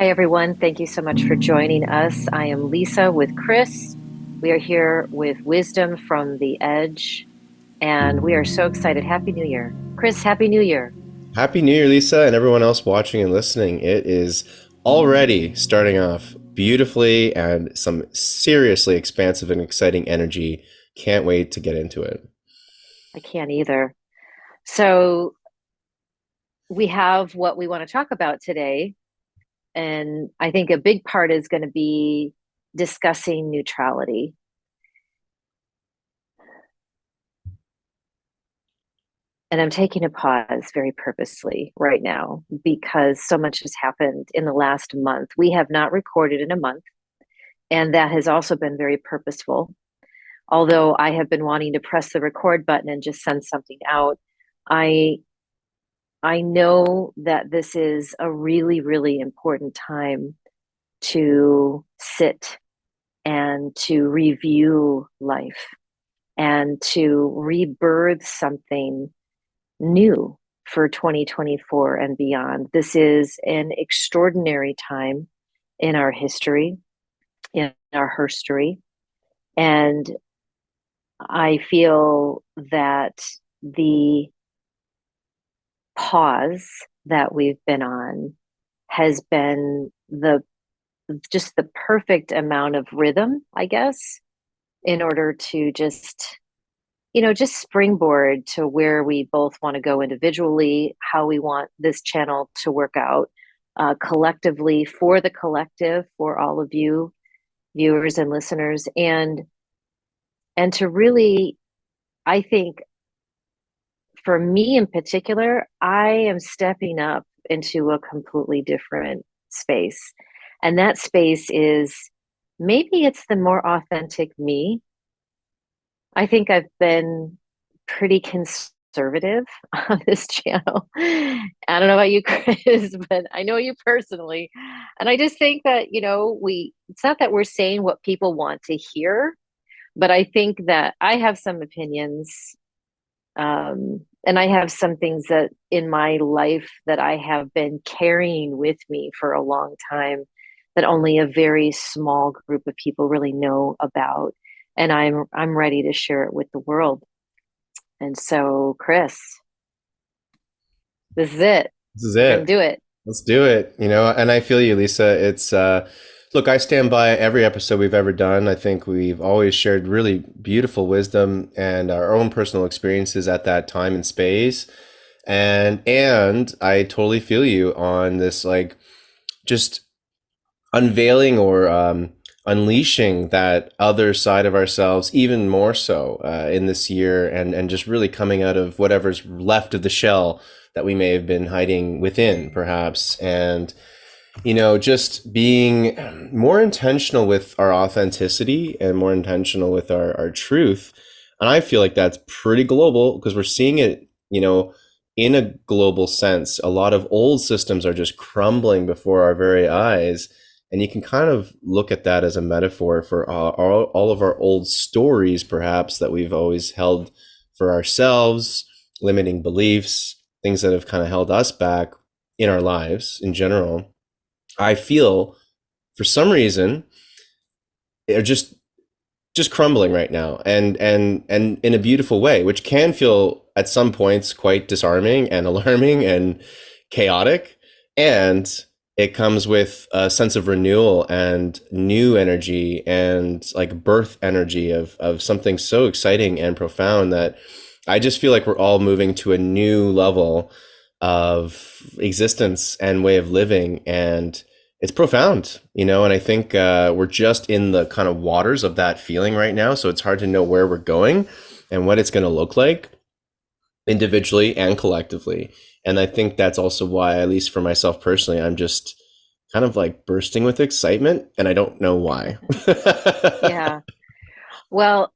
Hi, everyone. Thank you so much for joining us. I am Lisa with Chris. We are here with wisdom from the edge, and we are so excited. Happy New Year. Chris, Happy New Year. Happy New Year, Lisa, and everyone else watching and listening. It is already starting off beautifully and some seriously expansive and exciting energy. Can't wait to get into it. I can't either. So, we have what we want to talk about today, and I think a big part is going to be discussing neutrality. And I'm taking a pause very purposely right now because so much has happened in the last month. We have not recorded in a month, and that has also been very purposeful. Although I have been wanting to press the record button and just send something out, I I know that this is a really, really important time to sit and to review life and to rebirth something new for 2024 and beyond. This is an extraordinary time in our history, in our herstory. And I feel that the pause that we've been on has been the just the perfect amount of rhythm, I guess, in order to just springboard to where we both want to go individually, how we want this channel to work out collectively for the collective, for all of you viewers and listeners, and to really, I think, for me in particular, I am stepping up into a completely different space. And that space is, maybe it's the more authentic me. I think I've been pretty conservative on this channel. I don't know about you, Chris, but I know you personally. And I just think that, it's not that we're saying what people want to hear, but I think that I have some opinions, and I have some things that in my life that I have been carrying with me for a long time that only a very small group of people really know about. And I'm ready to share it with the world. And so, Chris, this is it. This is We're gonna it. do it. Let's do it. And I feel you, Lisa. Look, I stand by every episode we've ever done. I think we've always shared really beautiful wisdom and our own personal experiences at that time and space. And I totally feel you on this, like, just unveiling or unleashing that other side of ourselves even more so in this year, and just really coming out of whatever's left of the shell that we may have been hiding within, perhaps. And just being more intentional with our authenticity and more intentional with our truth. And I feel like that's pretty global because we're seeing it, in a global sense. A lot of old systems are just crumbling before our very eyes. And you can kind of look at that as a metaphor for all of our old stories, perhaps, that we've always held for ourselves, limiting beliefs, things that have kind of held us back in our lives in general. I feel for some reason they're just crumbling right now, and in a beautiful way, which can feel at some points quite disarming and alarming and chaotic. And it comes with a sense of renewal and new energy and like birth energy of something so exciting and profound that I just feel like we're all moving to a new level of existence and way of living. And it's profound, and I think we're just in the kind of waters of that feeling right now. So it's hard to know where we're going and what it's going to look like individually and collectively. And I think that's also why, at least for myself personally, I'm just kind of like bursting with excitement, and I don't know why. Yeah. Well,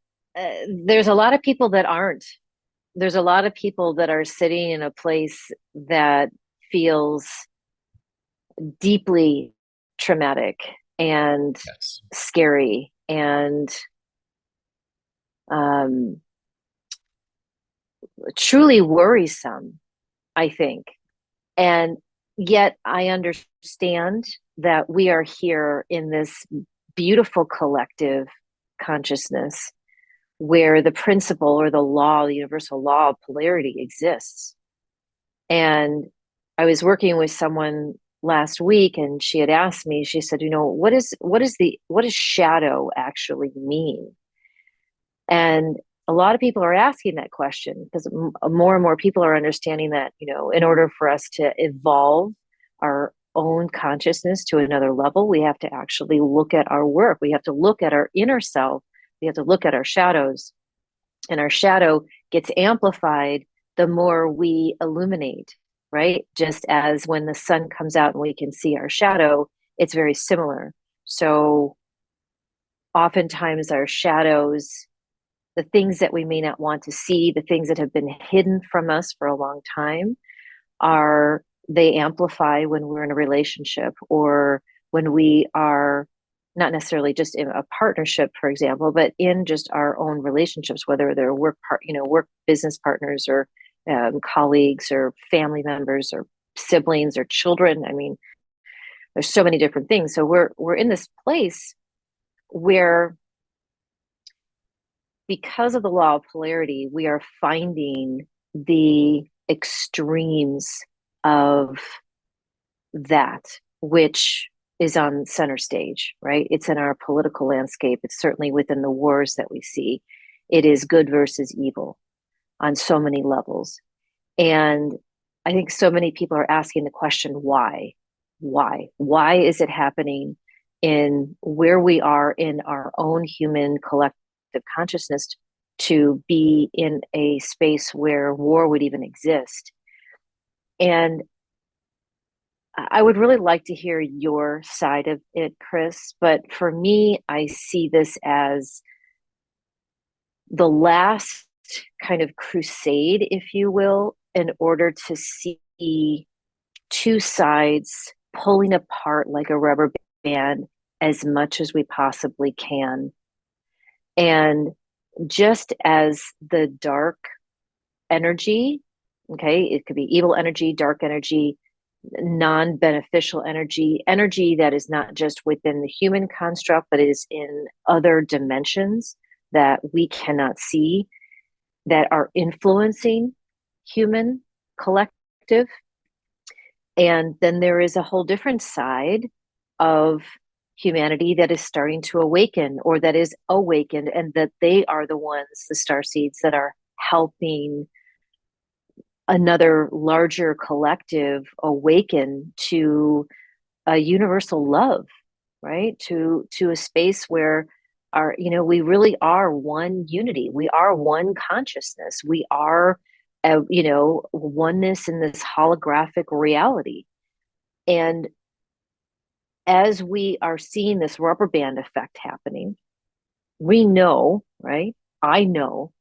there's a lot of people that aren't. There's a lot of people that are sitting in a place that feels deeply traumatic and Yes. scary and um, truly worrisome, I think. And yet I understand that we are here in this beautiful collective consciousness where the principle or the law, the universal law of polarity exists. And I was working with someone last week and she had asked me, she said, what does shadow actually mean? And a lot of people are asking that question because more and more people are understanding that, in order for us to evolve our own consciousness to another level, we have to actually look at our work. We have to look at our inner self. We have to look at our shadows. And our shadow gets amplified the more we illuminate, right? Just as when the sun comes out and we can see our shadow, it's very similar. So oftentimes our shadows, the things that we may not want to see, the things that have been hidden from us for a long time, are they amplify when we're in a relationship or when we are not necessarily just in a partnership, for example, but in just our own relationships, whether they're work business partners or colleagues or family members or siblings or children. I mean, there's so many different things. So we're in this place where, because of the law of polarity, we are finding the extremes of that, which is on center stage, right? It's in our political landscape. It's certainly within the wars that we see. It is good versus evil on so many levels. And I think so many people are asking the question, why? Why? Why is it happening in where we are in our own human collective consciousness to be in a space where war would even exist? And I would really like to hear your side of it, Chris. But for me, I see this as the last kind of crusade, if you will, in order to see two sides pulling apart like a rubber band as much as we possibly can. And just as the dark energy, okay, it could be evil energy, dark energy, non beneficial energy, energy that is not just within the human construct, but is in other dimensions that we cannot see, that are influencing human collective. And then there is a whole different side of humanity that is starting to awaken or that is awakened, and that they are the ones, the star seeds, that are helping another larger collective awaken to a universal love, right? To a space where we really are one unity. We are one consciousness. We are oneness in this holographic reality. And as we are seeing this rubber band effect happening, we know, right? I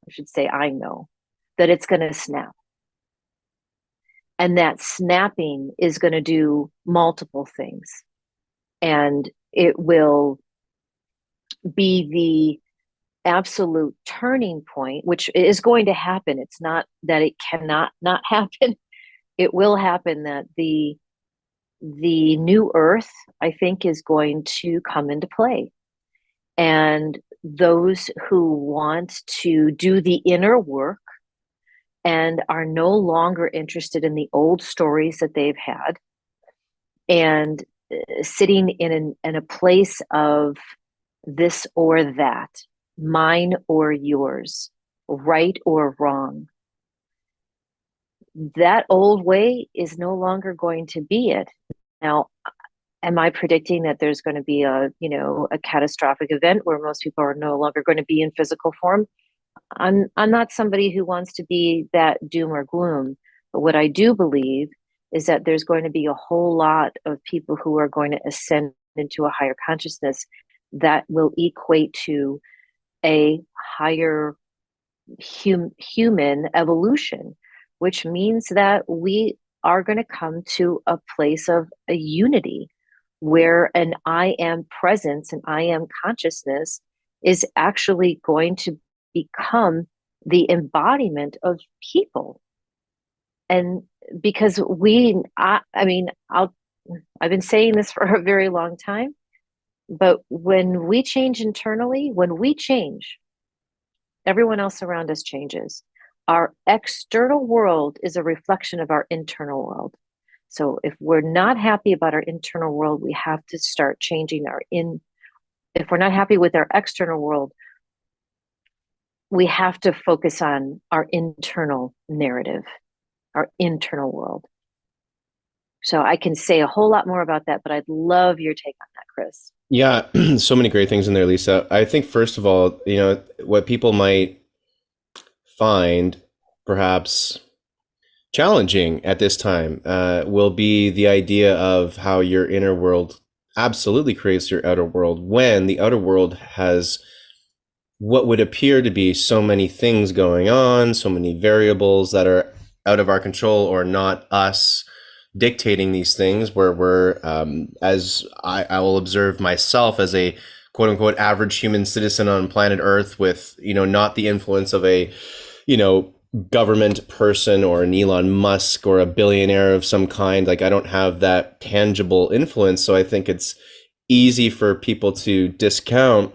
should say, I know that it's going to snap. And that snapping is going to do multiple things. And it will be the absolute turning point, which is going to happen. It's not that it cannot not happen. It will happen, that the new earth, I think, is going to come into play. And those who want to do the inner work and are no longer interested in the old stories that they've had, and sitting in a place of this or that, mine or yours, right or wrong, that old way is no longer going to be it. Now, am I predicting that there's going to be a catastrophic event where most people are no longer going to be in physical form? I'm not somebody who wants to be that doom or gloom, but what I do believe is that there's going to be a whole lot of people who are going to ascend into a higher consciousness that will equate to a higher human evolution, which means that we are going to come to a place of a unity where an I am presence and I am consciousness is actually going to become the embodiment of people. And because I mean, I've been saying this for a very long time, but when we change internally, when we change, everyone else around us changes. Our external world is a reflection of our internal world. So if we're not happy about our internal world, we have to start changing if we're not happy with our external world, we have to focus on our internal narrative, our internal world. So I can say a whole lot more about that, but I'd love your take on that, Chris. Yeah, so many great things in there, Lisa. I think first of all, what people might find perhaps challenging at this time will be the idea of how your inner world absolutely creates your outer world when the outer world has what would appear to be so many things going on, so many variables that are out of our control or not us dictating these things, where we're, as I will observe myself as a quote unquote average human citizen on planet Earth with, not the influence of a, you know, government person or an Elon Musk or a billionaire of some kind. Like I don't have that tangible influence. So I think it's easy for people to discount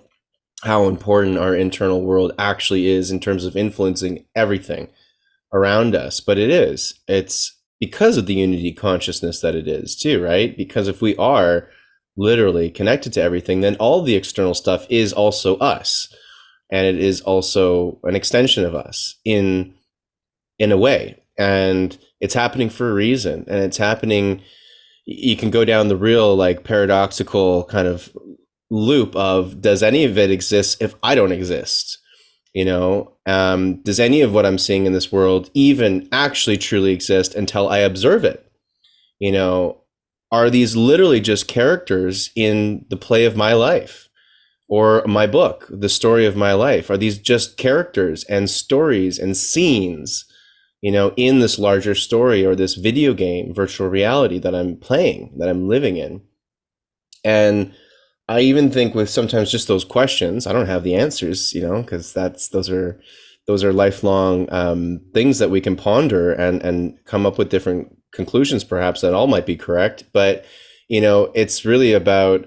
how important our internal world actually is in terms of influencing everything around us. But it's because of the unity consciousness that it is too, right? Because if we are literally connected to everything, then all the external stuff is also us. And it is also an extension of us in a way. And it's happening for a reason. And it's happening, you can go down the real like paradoxical kind of loop of, does any of it exist if I don't exist? Does any of what I'm seeing in this world even actually truly exist until I observe it? You know, are these literally just characters in the play of my life or my book, the story of my life? Are these just characters and stories and scenes, in this larger story or this video game, virtual reality that I'm playing, that I'm living in? And I even think with sometimes just those questions, I don't have the answers, because those are lifelong things that we can ponder and come up with different conclusions, perhaps that all might be correct. But it's really about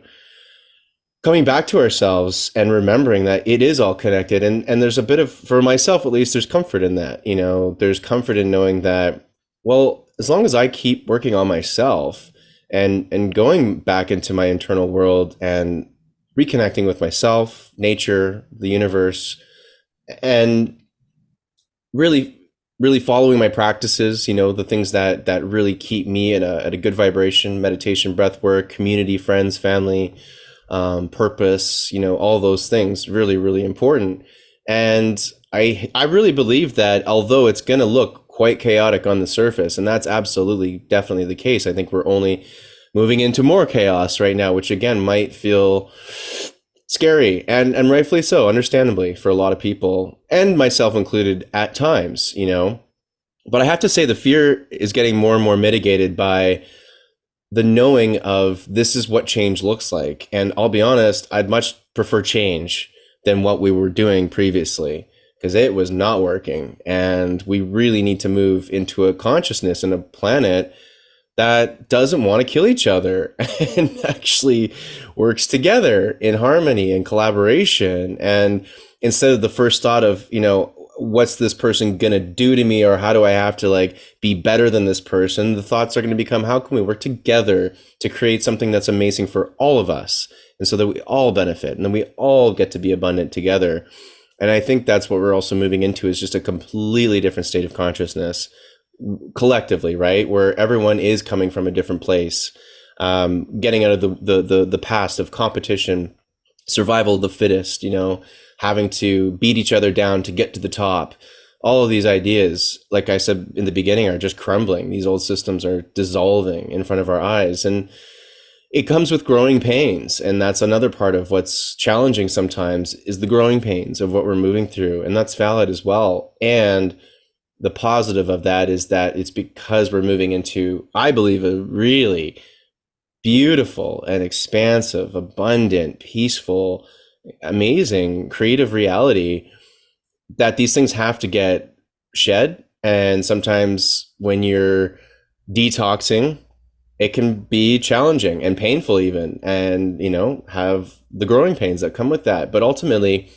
coming back to ourselves and remembering that it is all connected. And there's a bit of, for myself at least, there's comfort in that. There's comfort in knowing that, well, as long as I keep working on myself and going back into my internal world and reconnecting with myself, nature, the universe, and really really following my practices, the things that really keep me at a good vibration: meditation, breath work, community, friends, family, purpose, all those things really, really important. And I really believe that although it's going to look quite chaotic on the surface, and that's absolutely definitely the case, I think we're only moving into more chaos right now, which again might feel scary, and rightfully so, understandably, for a lot of people, and myself included at times, But I have to say the fear is getting more and more mitigated by the knowing of this is what change looks like. And I'll be honest, I'd much prefer change than what we were doing previously, because it was not working. And we really need to move into a consciousness and a planet that doesn't want to kill each other and actually works together in harmony and collaboration. And instead of the first thought of, what's this person going to do to me, or how do I have to like be better than this person, the thoughts are going to become, how can we work together to create something that's amazing for all of us, and so that we all benefit and then we all get to be abundant together. And I think that's what we're also moving into, is just a completely different state of consciousness collectively, right? Where everyone is coming from a different place, getting out of the past of competition, survival of the fittest, having to beat each other down to get to the top. All of these ideas, like I said in the beginning, are just crumbling. These old systems are dissolving in front of our eyes. And it comes with growing pains. And that's another part of what's challenging sometimes, is the growing pains of what we're moving through. And that's valid as well. And the positive of that is that it's because we're moving into, I believe, a really beautiful and expansive, abundant, peaceful, amazing, creative reality, that these things have to get shed And sometimes when you're detoxing, it can be challenging and painful even, and have the growing pains that come with that. But ultimately,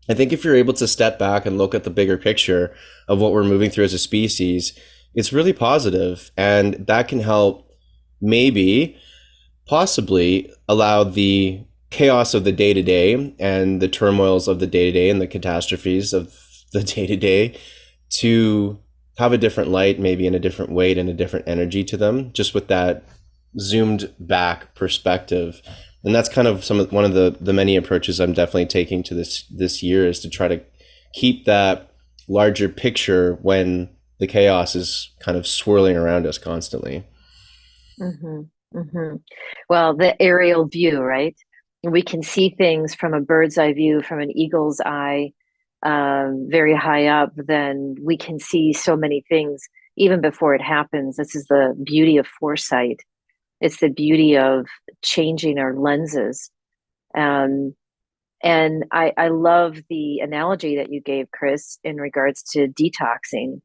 I think if you're able to step back and look at the bigger picture of what we're moving through as a species, it's really positive, and that can help maybe possibly allow the chaos of the day to day and the turmoils of the day to day and the catastrophes of the day to day to have a different light, maybe in a different weight and a different energy to them, just with that zoomed back perspective. And that's kind of one of the many approaches I'm definitely taking to this year, is to try to keep that larger picture when the chaos is kind of swirling around us constantly. Hmm. Hmm. Well, the aerial view, right? We can see things from a bird's eye view, from an eagle's eye, very high up. Then we can see so many things even before it happens. This is the beauty of foresight. It's the beauty of changing our lenses. Um, and I love the analogy that you gave, Chris, in regards to detoxing.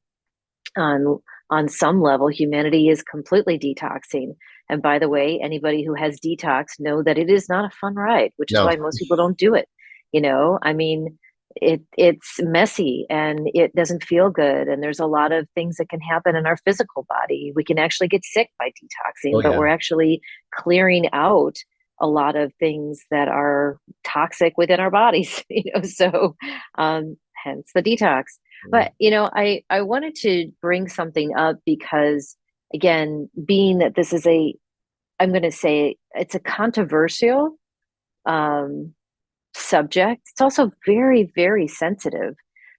On some level, humanity is completely detoxing. And by the way, anybody who has detox know that it is not a fun ride, which is No. why most people don't do it. I mean, it's messy and it doesn't feel good. And there's a lot of things that can happen in our physical body. We can actually get sick by Oh detoxing, but yeah. we're actually clearing out a lot of things that are toxic within our bodies, so hence the detox. But I wanted to bring something up because, again, being that this is I'm going to say it's a controversial um, subject. It's also very, very sensitive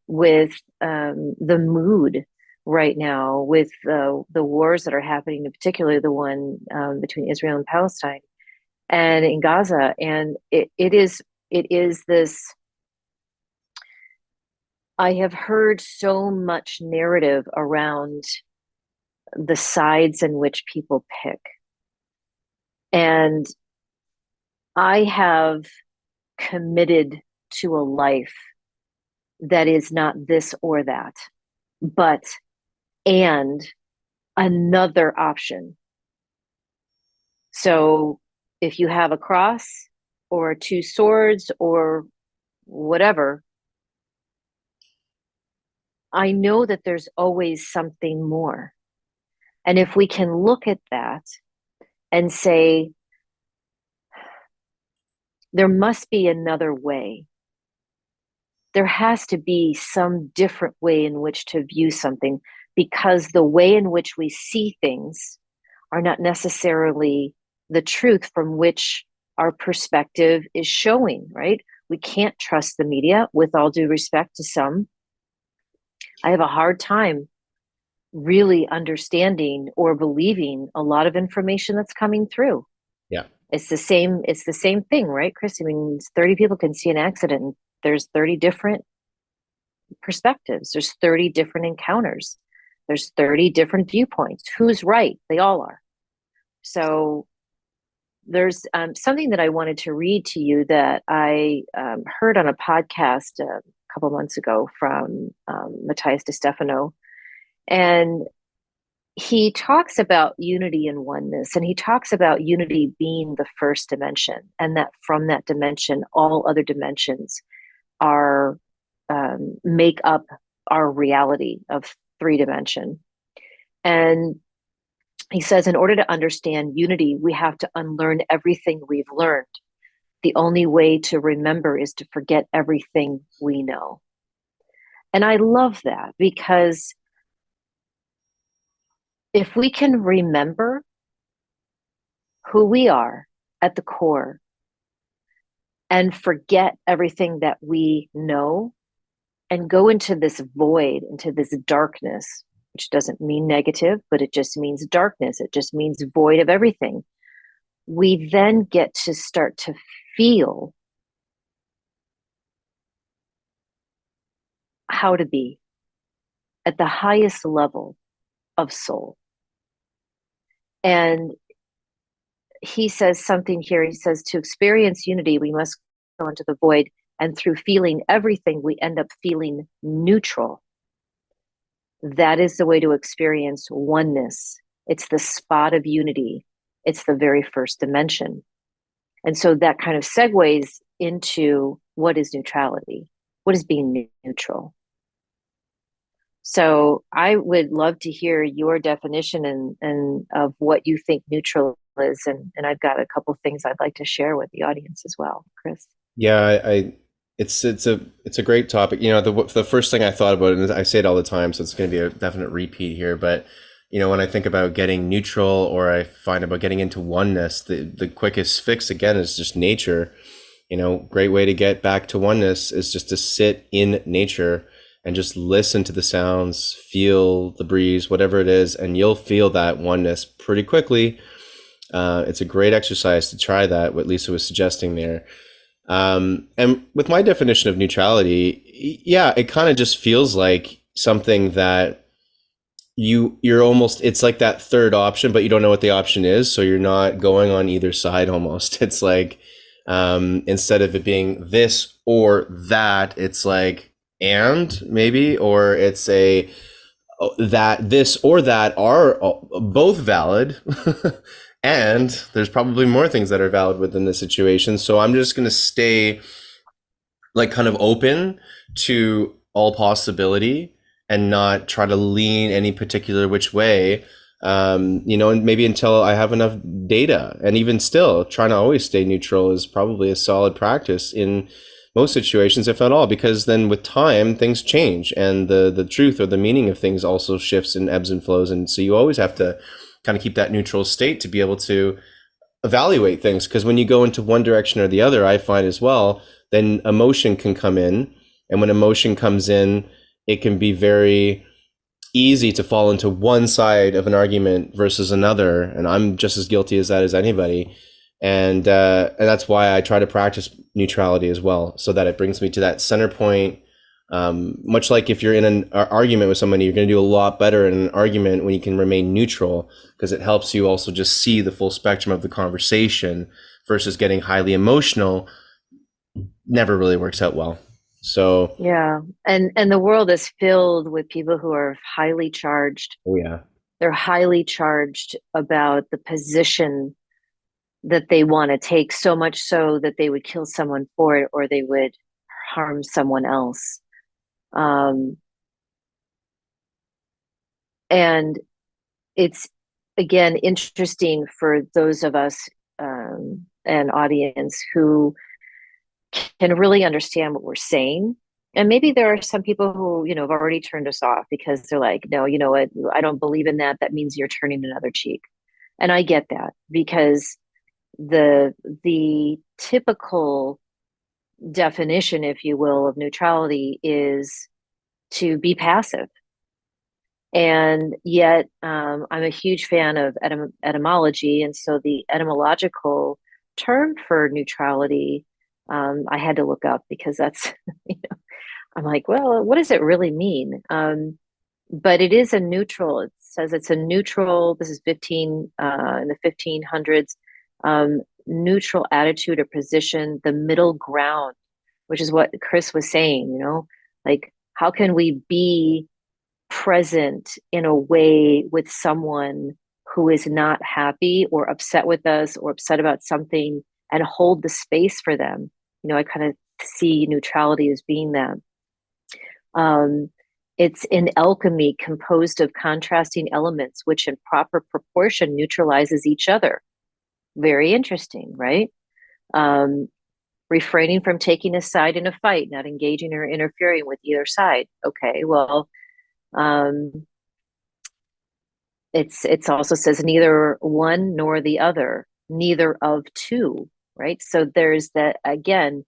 with the mood right now, with the wars that are happening, particularly the one between Israel and Palestine and in Gaza. And it is this. I have heard so much narrative around the sides in which people pick. And I have committed to a life that is not this or that, but and another option. So if you have a cross or two swords or whatever, I know that there's always something more. And if we can look at that and say, there must be another way, there has to be some different way in which to view something, because the way in which we see things are not necessarily the truth from which our perspective is showing, right? We can't trust the media, with all due respect to some. I have a hard time really understanding or believing a lot of information that's coming through. Yeah. It's the same thing, right, Chris? I mean, 30 people can see an accident and there's 30 different perspectives. There's 30 different encounters. There's 30 different viewpoints. Who's right? They all are. So there's something that I wanted to read to you that I heard on a podcast a couple months ago from Matthias DeStefano. And he talks about unity and oneness, and he talks about unity being the first dimension, and that from that dimension, all other dimensions are make up our reality of three dimension. And he says, in order to understand unity, we have to unlearn everything we've learned. The only way to remember is to forget everything we know. And I love that, because if we can remember who we are at the core and forget everything that we know and go into this void, into this darkness, which doesn't mean negative, but it just means darkness. It just means void of everything. We then get to start to feel how to be at the highest level of soul. And he says something here. He says, to experience unity, we must go into the void. And through feeling everything, we end up feeling neutral. that is the way to experience oneness. It's the spot of unity. It's the very first dimension. And so that kind of segues into what is neutrality? What is being neutral? So I would love to hear your definition and of what you think neutral is. And I've got a couple of things I'd like to share with the audience as well, Chris. Yeah, it's a great topic. The first thing I thought about, and I say it all the time, so it's going to be a definite repeat here. But when I think about getting neutral, or I find about getting into oneness, the quickest fix again is just nature. Great way to get back to oneness is just to sit in nature and just listen to the sounds, feel the breeze, whatever it is, and you'll feel that oneness pretty quickly. It's a great exercise to try that, what Lisa was suggesting there. And with my definition of neutrality, yeah, it kind of just feels like something that you're almost, it's like that third option, but you don't know what the option is, so you're not going on either side almost. It's like, instead of it being this or that, it's like and maybe, or it's a that this or that are both valid. And there's probably more things that are valid within the situation. So I'm just going to stay like kind of open to all possibility and not try to lean any particular which way. And maybe until I have enough data. And even still, trying to always stay neutral is probably a solid practice in most situations, if not all, because then with time things change, and the truth or the meaning of things also shifts and ebbs and flows. And so you always have to kind of keep that neutral state to be able to evaluate things, because when you go into one direction or the other, I find as well, then emotion can come in, and when emotion comes in, it can be very easy to fall into one side of an argument versus another, and I'm just as guilty as that as anybody. And that's why I try to practice neutrality as well, so that it brings me to that center point. Much like if you're in an argument with somebody, you're going to do a lot better in an argument when you can remain neutral, because it helps you also just see the full spectrum of the conversation, versus getting highly emotional never really works out well. So, Yeah. And the world is filled with people who are highly charged. oh yeah, They're highly charged about the position that they want to take, so much so that they would kill someone for it, or they would harm someone else. Um, and it's again interesting for those of us, an audience who can really understand what we're saying. And maybe there are some people who, have already turned us off because they're like, no, you know what, I don't believe in that. That means you're turning another cheek. And I get that, because the typical definition, if you will, of neutrality is to be passive. And yet, I'm a huge fan of etymology. And so the etymological term for neutrality, I had to look up, because that's, you know, I'm like, well, what does it really mean? But it is a neutral. It says it's a neutral. This is 15 in the 1500s. Neutral attitude or position, the middle ground, which is what Chris was saying. Like, how can we be present in a way with someone who is not happy or upset with us or upset about something, and hold the space for them? I kind of see neutrality as being that. Um, it's an alchemy composed of contrasting elements, which in proper proportion neutralizes each other. Very interesting, right? Um, Refraining from taking a side in a fight, not engaging or interfering with either side. Okay, well, um, it's also says neither one nor the other, neither of two, right? So there's that again.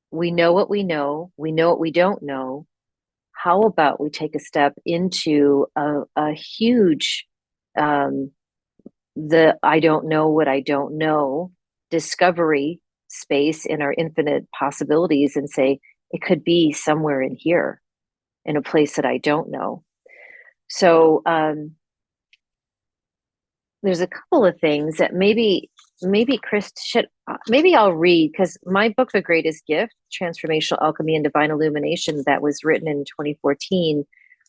We know what we know. We know what we don't know. How about we take a step into a huge, um, the I don't know what I don't know discovery space in our infinite possibilities, and say it could be somewhere in here, in a place that I don't know. So there's a couple of things that maybe Chris should, maybe I'll read, because my book, The Greatest Gift: Transformational Alchemy and Divine Illumination, that was written in 2014,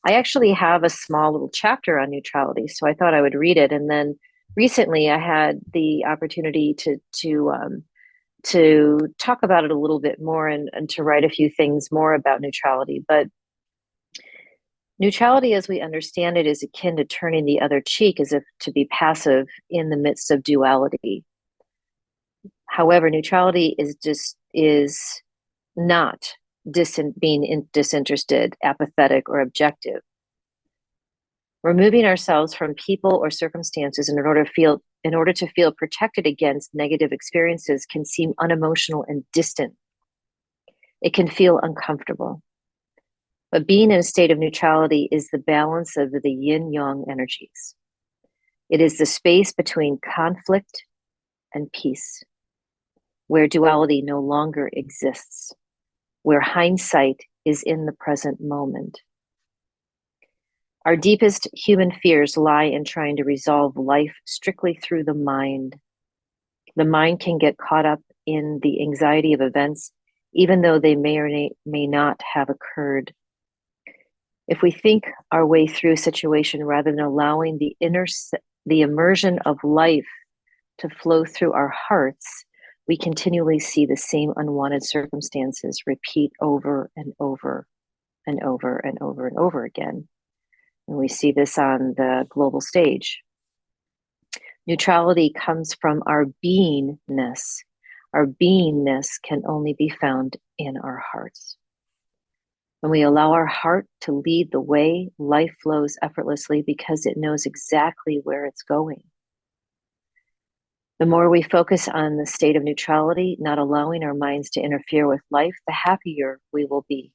I actually have a small little chapter on neutrality, so I thought I would read it. And then recently, I had the opportunity to talk about it a little bit more and to write a few things more about neutrality. But neutrality, as we understand it, is akin to turning the other cheek as if to be passive in the midst of duality. However, neutrality is not being disinterested, apathetic, or objective. Removing ourselves from people or circumstances in order to feel protected against negative experiences can seem unemotional and distant. It can feel uncomfortable. But being in a state of neutrality is the balance of the yin yang energies. It is the space between conflict and peace, where duality no longer exists, where hindsight is in the present moment. Our deepest human fears lie in trying to resolve life strictly through the mind. The mind can get caught up in the anxiety of events, even though they may or may not have occurred. If we think our way through a situation rather than allowing the immersion of life to flow through our hearts, we continually see the same unwanted circumstances repeat over and over and over and over and over again. And we see this on the global stage. Neutrality comes from our beingness. Our beingness can only be found in our hearts. When we allow our heart to lead the way, life flows effortlessly because it knows exactly where it's going. The more we focus on the state of neutrality, not allowing our minds to interfere with life, the happier we will be.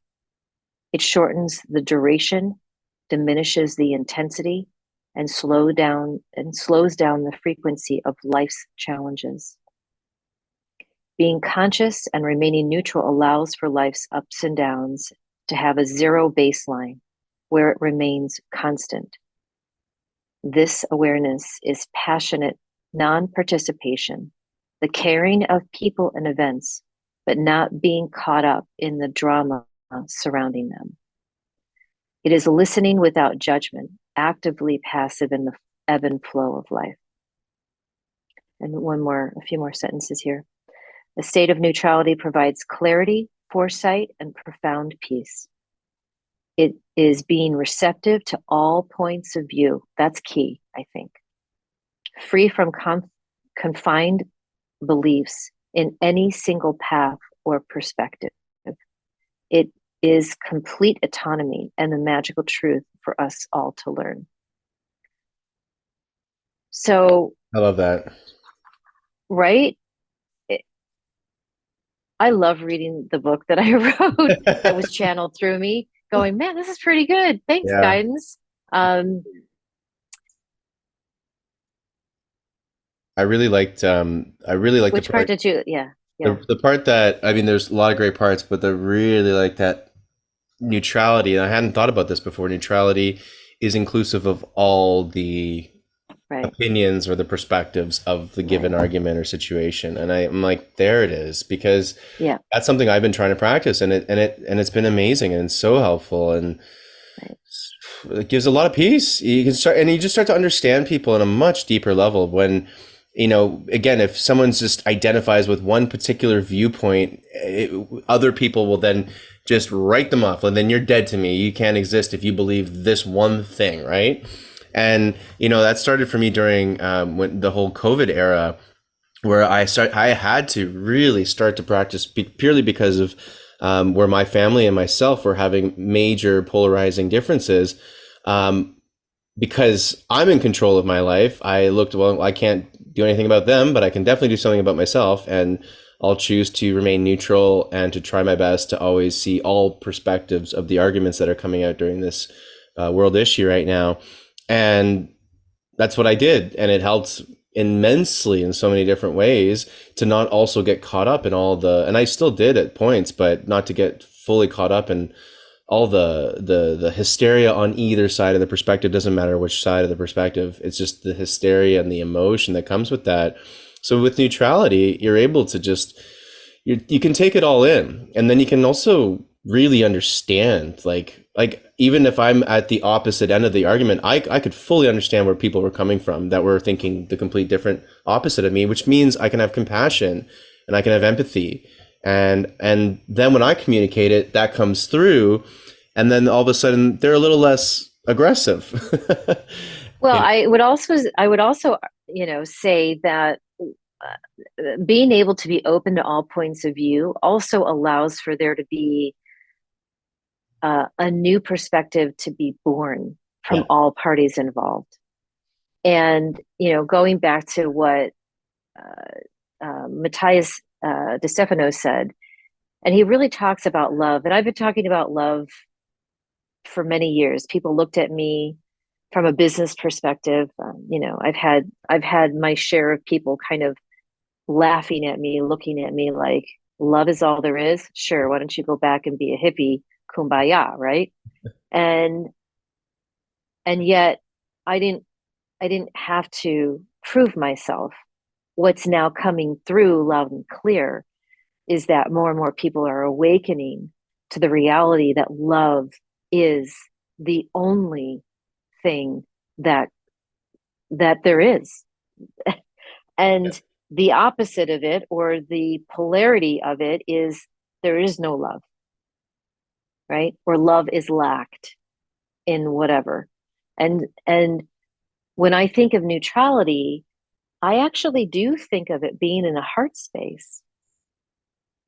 It shortens the duration, diminishes the intensity, and slows down the frequency of life's challenges. Being conscious and remaining neutral allows for life's ups and downs to have a zero baseline where it remains constant. This awareness is passionate non-participation, the caring of people and events, but not being caught up in the drama surrounding them. It is listening without judgment, actively passive in the ebb and flow of life. And a few more sentences here. A state of neutrality provides clarity, foresight, and profound peace. It is being receptive to all points of view. That's key, I think. Free from confined beliefs in any single path or perspective. It is complete autonomy and the magical truth for us all to learn. So, I love that. right? I love reading the book that I wrote that was channeled through me, going, man, this is pretty good. Thanks, Yeah. guidance. I really liked the Which part part did you? Yeah, yeah, the part that I mean there's a lot of great parts, but I really like that neutrality. And I hadn't thought about this before. Neutrality is inclusive of all the right, opinions or the perspectives of the right, given argument or situation. And I'm like, there it is, because yeah, that's something I've been trying to practice, and it's been amazing and so helpful, and right, it gives a lot of peace. You can start, and you just start to understand people on a much deeper level when, again, if someone's just identifies with one particular viewpoint, other people will then just write them off. And then you're dead to me. You can't exist if you believe this one thing, right? And, that started for me during when the whole COVID era, where I had to really start to practice purely because of where my family and myself were having major polarizing differences. Because I'm in control of my life, I looked, well, I can't do anything about them, but I can definitely do something about myself. And I'll choose to remain neutral and to try my best to always see all perspectives of the arguments that are coming out during this world issue right now. And that's what I did. And it helped immensely in so many different ways to not also get caught up in and I still did at points, but not to get fully caught up in all the hysteria on either side of the perspective. Doesn't matter which side of the perspective, it's just the hysteria and the emotion that comes with that. So with neutrality, you're able to just you can take it all in, and then you can also really understand, like, Like, even if I'm at the opposite end of the argument, I could fully understand where people were coming from that were thinking the complete different opposite of me, which means I can have compassion and I can have empathy. And then when I communicate it, that comes through, and then all of a sudden they're a little less aggressive. Well, You know? I would also, say that being able to be open to all points of view also allows for there to be a new perspective to be born from Yeah. all parties involved. And, going back to what Matthias De Stefano said, and he really talks about love. And I've been talking about love for many years. People looked at me from a business perspective. I've had my share of people kind of laughing at me, looking at me like, love is all there is. Sure, why don't you go back and be a hippie, kumbaya, right? And and yet I didn't I didn't have to prove myself. What's now coming through loud and clear is that more and more people are awakening to the reality that love is the only thing that there is. And the opposite of it, or the polarity of it, is there is no love, right? Or love is lacked in whatever. And when I think of neutrality, I actually do think of it being in a heart space.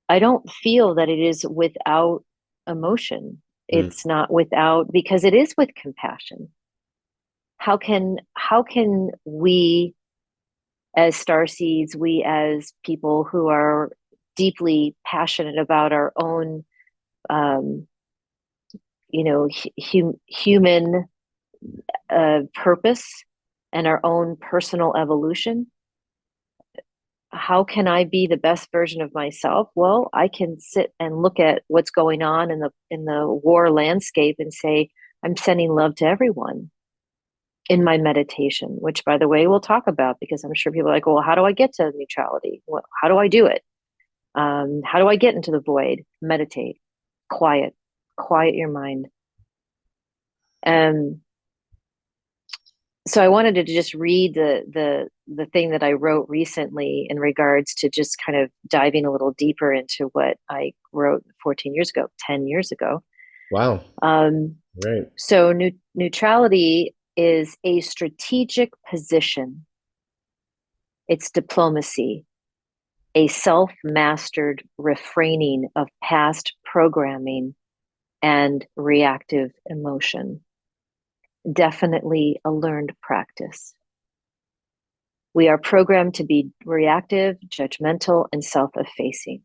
I don't feel that it is without emotion. Mm. It's not without, because it is with compassion. How can we, as starseeds, we as people who are deeply passionate about our own, um, human purpose and our own personal evolution, how can I be the best version of myself? Well, I can sit and look at what's going on in the war landscape and say, I'm sending love to everyone in my meditation, which, by the way, we'll talk about, because I'm sure people are like, well, how do I get to neutrality? Well, how do I do it? How do I get into the void? Meditate, quiet, quiet your mind. And so I wanted to just read the thing that I wrote recently in regards to just kind of diving a little deeper into what I wrote 14 years ago, 10 years ago. Wow. Um, Right. so neutrality is a strategic position. It's diplomacy, a self-mastered refraining of past programming and reactive emotion. Definitely a learned practice. We are programmed to be reactive, judgmental, and self effacing.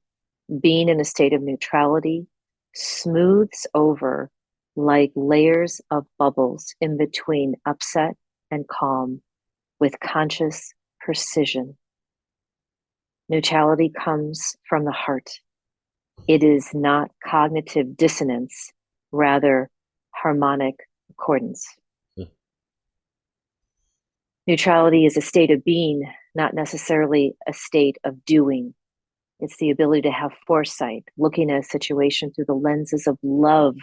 Being in a state of neutrality smooths over like layers of bubbles in between upset and calm with conscious precision. Neutrality comes from the heart. It is not cognitive dissonance, rather harmonic accordance. Mm. Neutrality is a state of being, not necessarily a state of doing. It's the ability to have foresight, looking at a situation through the lenses of love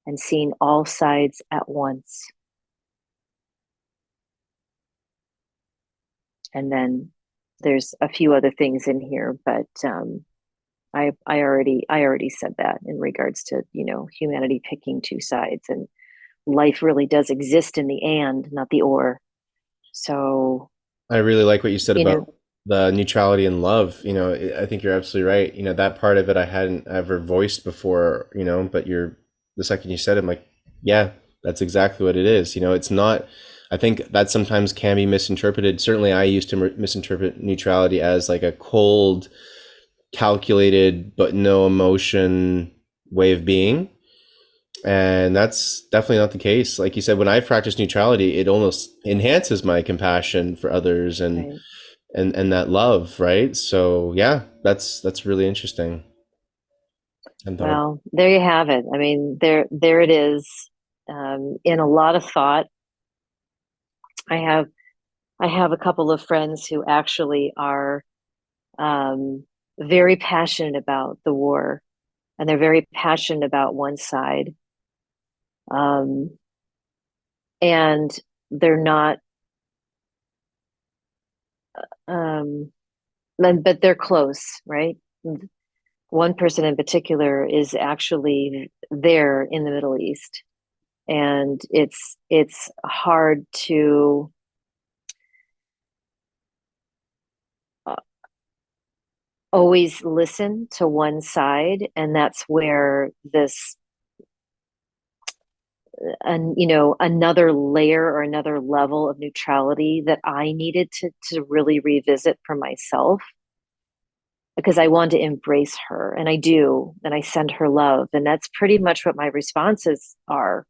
and seeing all sides at once. And then there's a few other things in here, but I already said that in regards to humanity picking two sides, and life really does exist in the and, not the or. So I really like what you said you about know, the neutrality and love. I think you're absolutely right. That part of it I hadn't ever voiced before, but the second you said it, I'm like, yeah, that's exactly what it is. It's not, I think that sometimes can be misinterpreted. Certainly I used to misinterpret neutrality as like a cold, calculated, but no emotion way of being. And that's definitely not the case. Like you said, when I practice neutrality, it almost enhances my compassion for others and right. and that love, right? So yeah, that's really interesting. And thought, Well, there you have it. I mean, there it is. In a lot of thought, I have I have a couple of friends who actually are um, very passionate about the war, and they're very passionate about one side. Um, and they're not, um, but they're close, right? One person in particular is actually there in the Middle East, and it's hard to uh, always listen to one side, and that's where this and another layer or another level of neutrality that I needed to really revisit for myself, because I want to embrace her, and I do, and I send her love, and that's pretty much what my responses are,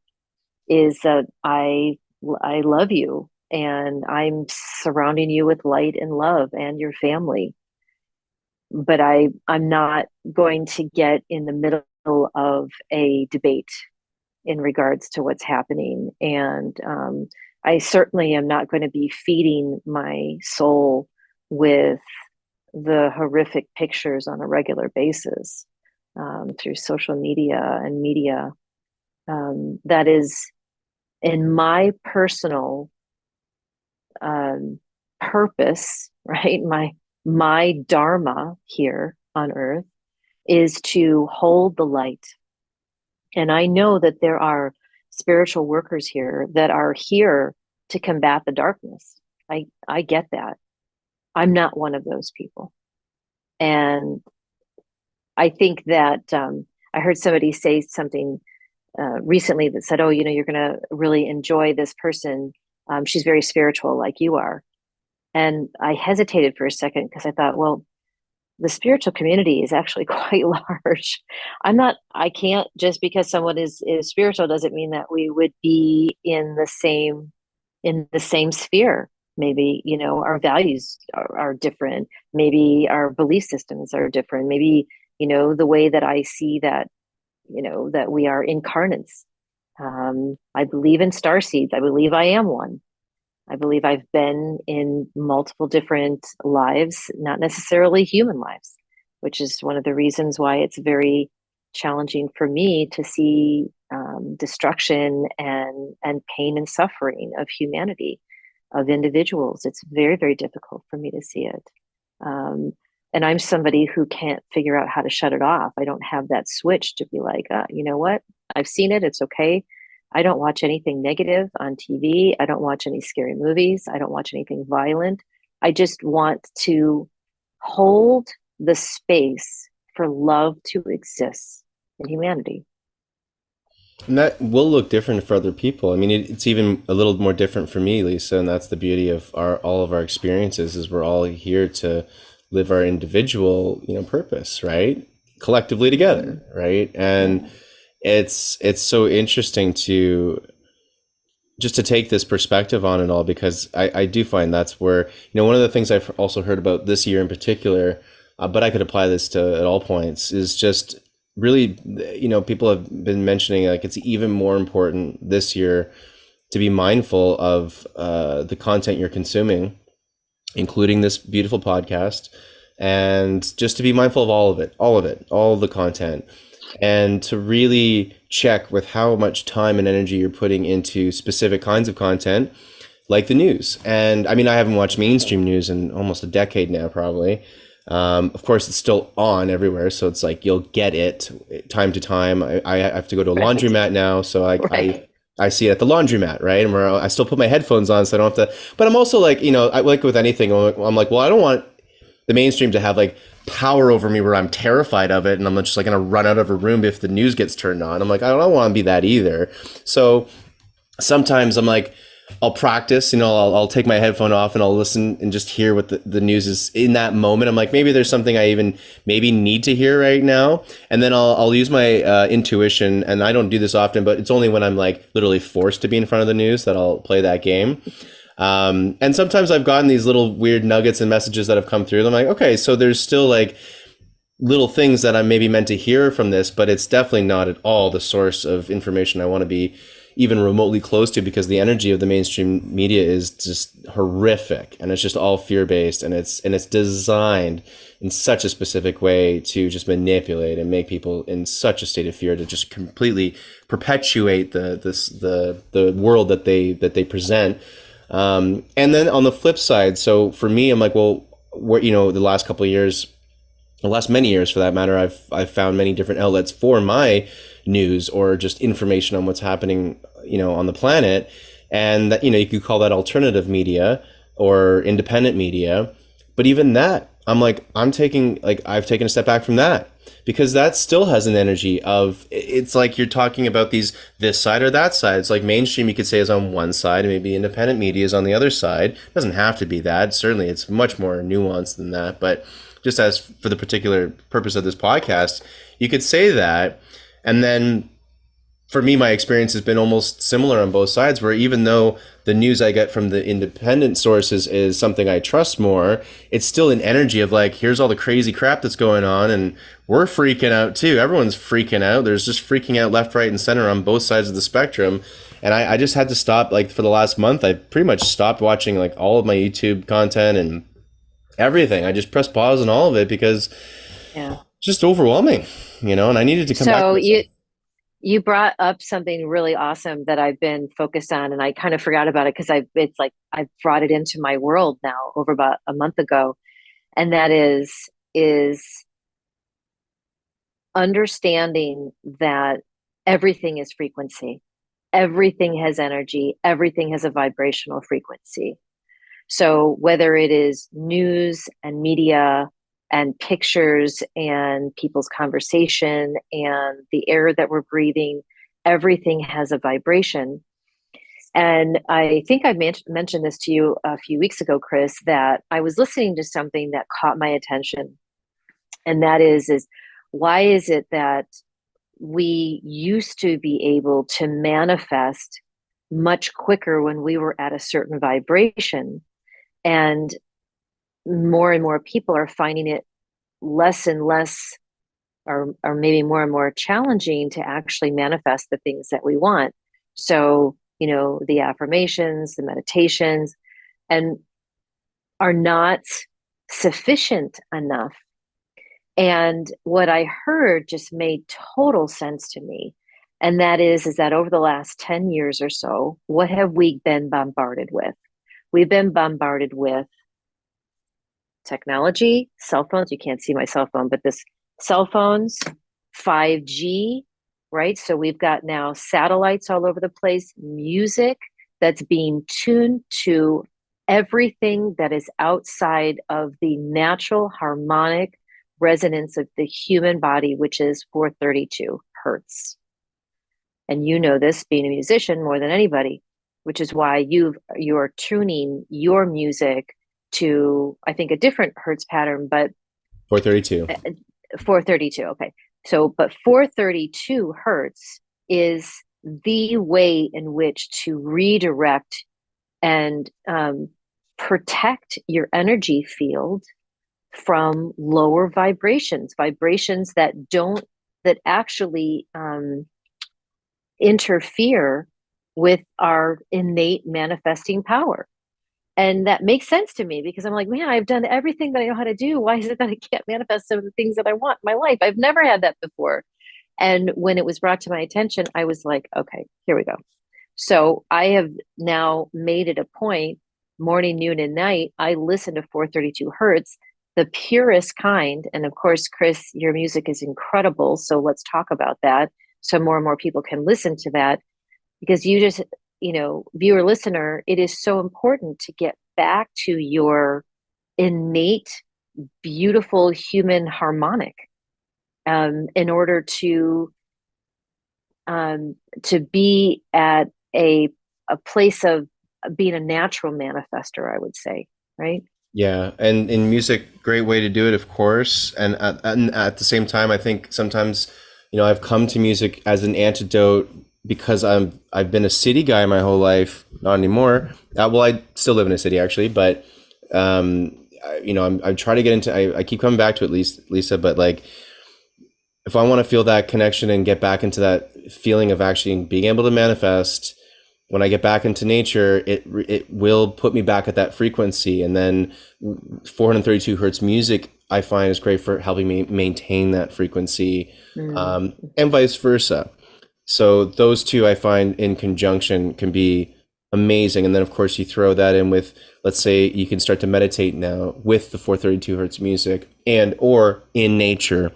is that I love you, and I'm surrounding you with light and love and your family, but I'm not going to get in the middle of a debate in regards to what's happening. And I certainly am not going to be feeding my soul with the horrific pictures on a regular basis through social media and media. That is, in my personal um, purpose, right? My dharma here on earth is to hold the light. And I know that there are spiritual workers here that are here to combat the darkness. I get that. I'm not one of those people. And I think that I heard somebody say something recently that said, "Oh, you're going to really enjoy this person. She's very spiritual, like you are." And I hesitated for a second because I thought, well, the spiritual community is actually quite large. I can't, just because someone is spiritual doesn't mean that we would be in the same sphere. Maybe, our values are different. Maybe our belief systems are different. Maybe, the way that I see that, that we are incarnates. I believe in StarSeeds. I believe I am one. I believe I've been in multiple different lives, not necessarily human lives, which is one of the reasons why it's very challenging for me to see destruction and pain and suffering of humanity, of individuals. It's very, very difficult for me to see it. Um, and I'm somebody who can't figure out how to shut it off. I don't have that switch to be like, you know what? I've seen it. It's okay. I don't watch anything negative on TV. I don't watch any scary movies. I don't watch anything violent. I just want to hold the space for love to exist in humanity. And that will look different for other people. I mean, it's even a little more different for me, Lisa, and that's the beauty of our all of our experiences is we're all here to live our individual, purpose, right? Collectively Mm-hmm. together, right? And Yeah. it's so interesting to just to take this perspective on it all because I do find that's where one of the things I've also heard about this year in particular, but I could apply this to at all points is just really people have been mentioning like it's even more important this year to be mindful of the content you're consuming, including this beautiful podcast, and just to be mindful of all of the content, and to really check with how much time and energy you're putting into specific kinds of content, like the news. And I mean, I haven't watched mainstream news in almost a decade now, probably. Of course, it's still on everywhere, so it's like you'll get it time to time. I have to go to a Right. laundromat now, so Right. I see it at the laundromat, right? And where I still put my headphones on, so I don't have to. But I'm also like, I like with anything, I'm like, well, I don't want the mainstream to have like power over me where I'm terrified of it, and I'm just like gonna run out of a room if the news gets turned on. I'm like, I don't want to be that either. So sometimes I'm like, I'll practice, I'll take my headphone off and I'll listen and just hear what the news is in that moment. I'm like, maybe there's something I even maybe need to hear right now. And then I'll use my intuition. And I don't do this often, but it's only when I'm like literally forced to be in front of the news that I'll play that game. And sometimes I've gotten these little weird nuggets and messages that have come through. I'm like, okay, so there's still like little things that I'm maybe meant to hear from this, but it's definitely not at all the source of information I want to be even remotely close to, because the energy of the mainstream media is just horrific, and it's just all fear based, and it's designed in such a specific way to just manipulate and make people in such a state of fear, to just completely perpetuate the world that they present. And then on the flip side, so for me, I'm like, well, what, the last couple of years, the last many years for that matter, I've found many different outlets for my news or just information on what's happening, on the planet. And that, you could call that alternative media or independent media. But even that, I've taken a step back from that, because that still has an energy of, it's like you're talking about this side or that side. It's like mainstream, you could say, is on one side, and maybe independent media is on the other side. It doesn't have to be that. Certainly, it's much more nuanced than that. But just as for the particular purpose of this podcast, you could say that. And then for me, my experience has been almost similar on both sides, where even though the news I get from the independent sources is something I trust more, it's still an energy of like, here's all the crazy crap that's going on, and we're freaking out too. Everyone's freaking out. There's just freaking out left, right, and center on both sides of the spectrum. And I just had to stop, like for the last month, I pretty much stopped watching like all of my YouTube content and everything. I just pressed pause on all of it, because Yeah. it's just overwhelming, and I needed to come back to So myself. you brought up something really awesome that I've been focused on, and I kind of forgot about it because it's like I've brought it into my world now over about a month ago, and that is understanding that everything is frequency. Everything has energy, everything has a vibrational frequency. So whether it is news and media and pictures and people's conversation and the air that we're breathing, everything has a vibration. And I think I mentioned this to you a few weeks ago, Chris, that I was listening to something that caught my attention. And that is why is it that we used to be able to manifest much quicker when we were at a certain vibration, and more people are finding it less and less, or maybe more and more challenging to actually manifest the things that we want. So, the affirmations, the meditations, and are not sufficient enough. And what I heard just made total sense to me. And that is that over the last 10 years or so, what have we been bombarded with? We've been bombarded with technology, cell phones. You can't see my cell phone, but this cell phones, 5G, right? So we've got now satellites all over the place, music that's being tuned to everything that is outside of the natural harmonic resonance of the human body, which is 432 hertz. And you know this, being a musician more than anybody, which is why you're tuning your music to, I think, a different hertz pattern, but 432. 432. Okay. So, but 432 hertz is the way in which to redirect and protect your energy field from lower vibrations that actually interfere with our innate manifesting power. And that makes sense to me because I'm like, man, I've done everything that I know how to do. Why is it that I can't manifest some of the things that I want in my life? I've never had that before. And when it was brought to my attention, I was like, okay, here we go. So I have now made it a point, morning, noon, and night, I listen to 432 hertz, the purest kind. And of course, Chris, your music is incredible. So let's talk about that. So more and more people can listen to that, because you just, viewer, listener, it is so important to get back to your innate, beautiful human harmonic, in order to be at a place of being a natural manifester, I would say, right? Yeah, and in music, great way to do it, of course. And at the same time, I think sometimes, I've come to music as an antidote, because I've been a city guy my whole life. Not anymore. Well, I still live in a city actually, but I'm trying to get into. I keep coming back to it, Lisa, but like if I want to feel that connection and get back into that feeling of actually being able to manifest, when I get back into nature, it will put me back at that frequency. And then 432 hertz music I find is great for helping me maintain that frequency, Mm. and vice versa. So those two I find in conjunction can be amazing. And then of course you throw that in with, let's say you can start to meditate now with the 432 hertz music and or in nature,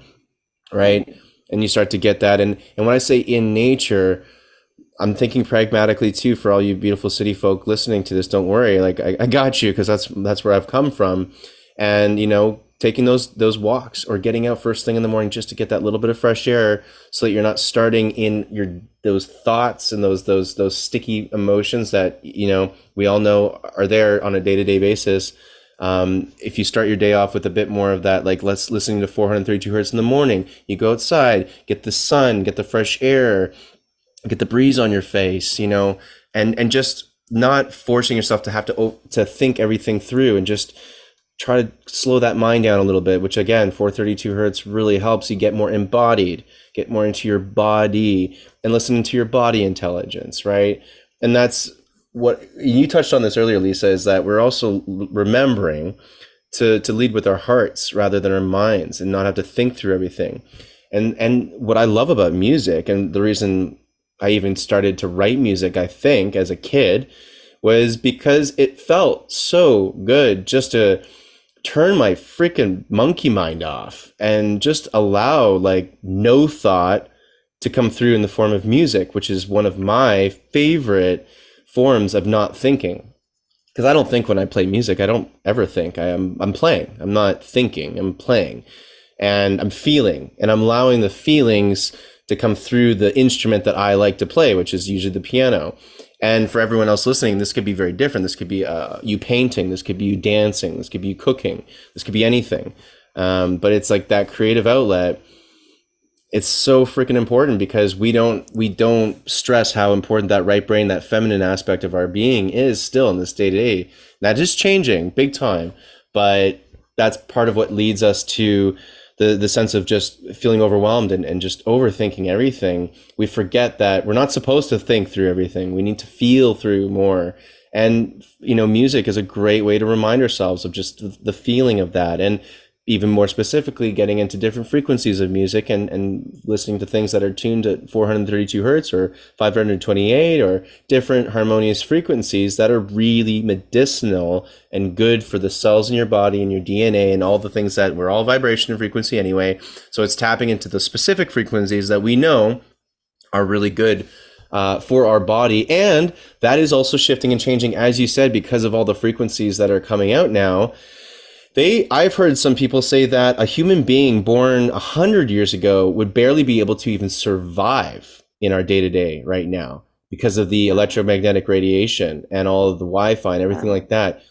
Right. right? And you start to get that. And when I say in nature, I'm thinking pragmatically too for all you beautiful city folk listening to this. Don't worry, like I got you because that's where I've come from, and taking those walks or getting out first thing in the morning just to get that little bit of fresh air, so that you're not starting in your those thoughts and those sticky emotions that we all know are there on a day to day basis. If you start your day off with a bit more of that, like let's listening to 432 hertz in the morning, you go outside, get the sun, get the fresh air, get the breeze on your face, and just not forcing yourself to have to think everything through, and just try to slow that mind down a little bit, which again 432 hertz really helps you get more embodied, get more into your body and listening to your body intelligence, right? And that's what you touched on this earlier, Lisa, is that we're also remembering to lead with our hearts rather than our minds and not have to think through everything. And what I love about music, and the reason I even started to write music, I think, as a kid, was because it felt so good just to turn my freaking monkey mind off and just allow like no thought to come through in the form of music, which is one of my favorite forms of not thinking. Because I don't think when I play music, I don't ever think. I'm playing. I'm not thinking. I'm playing, and I'm feeling, and I'm allowing the feelings to come through the instrument that I like to play, which is usually the piano. And for everyone else listening, this could be very different. This could be you painting. This could be you dancing. This could be you cooking. This could be anything. But it's like that creative outlet. It's so freaking important because we don't stress how important that right brain, that feminine aspect of our being is still in this day to day. That is changing big time, but that's part of what leads us to the sense of just feeling overwhelmed and just overthinking everything. We forget that we're not supposed to think through everything. We need to feel through more. And music is a great way to remind ourselves of just the feeling of that. And even more specifically, getting into different frequencies of music and listening to things that are tuned at 432 hertz or 528 or different harmonious frequencies that are really medicinal and good for the cells in your body and your DNA and all the things that we're all vibration and frequency anyway. So it's tapping into the specific frequencies that we know are really good for our body. And that is also shifting and changing, as you said, because of all the frequencies that are coming out now. I've heard some people say that a human being born 100 years ago would barely be able to even survive in our day to day right now because of the electromagnetic radiation and all of the Wi-Fi and everything Wow. like that.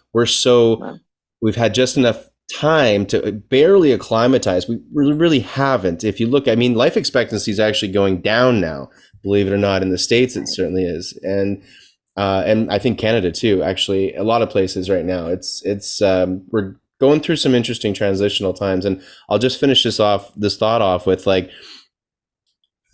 We've had just enough time to barely acclimatize. We really haven't. If you look, I mean, life expectancy is actually going down now, believe it or not. In the States, it Right. certainly is. And I think Canada too, actually, a lot of places right now. We're going through some interesting transitional times. And I'll just finish this thought off with like,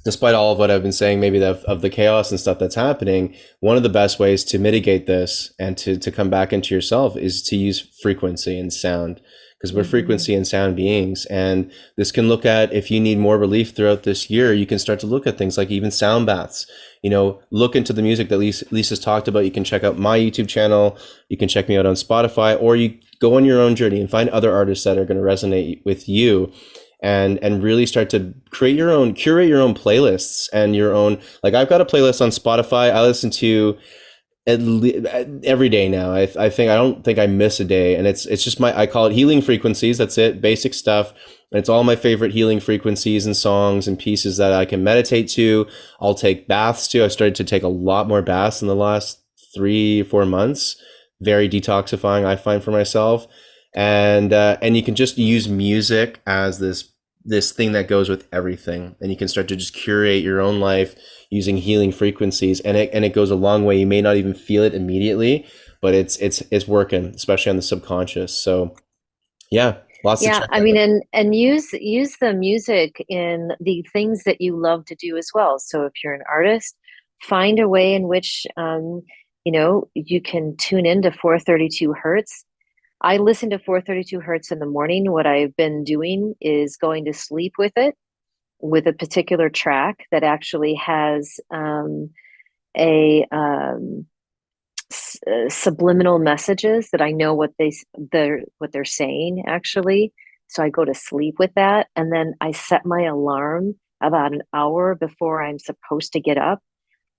despite all of what I've been saying, maybe of the chaos and stuff that's happening, one of the best ways to mitigate this and to come back into yourself is to use frequency and sound, because we're Hmm. frequency and sound beings. And this can look at, if you need more relief throughout this year, you can start to look at things like even sound baths. Look into the music that Lisa's talked about. You can check out my YouTube channel. You can check me out on Spotify, or you go on your own journey and find other artists that are going to resonate with you, and really start to curate your own playlists and your own, like I've got a playlist on Spotify I listen to every day now. I think I don't think I miss a day, and it's just I call it healing frequencies. That's it, basic stuff. And it's all my favorite healing frequencies and songs and pieces that I can meditate to. I'll take baths too. I've started to take a lot more baths in the last 3 4 months. Very detoxifying, I find, for myself. And you can just use music as this thing that goes with everything, and you can start to just curate your own life using healing frequencies, and it goes a long way. You may not even feel it immediately, but it's working, especially on the subconscious. So yeah. Lots to Yeah, check I out. mean, and use the music in the things that you love to do as well. So if you're an artist, find a way in which you can tune into 432 hertz. I listen to 432 hertz in the morning. What I've been doing is going to sleep with it, with a particular track that actually has a subliminal messages that I know what they're saying actually. So I go to sleep with that, and then I set my alarm about an hour before I'm supposed to get up.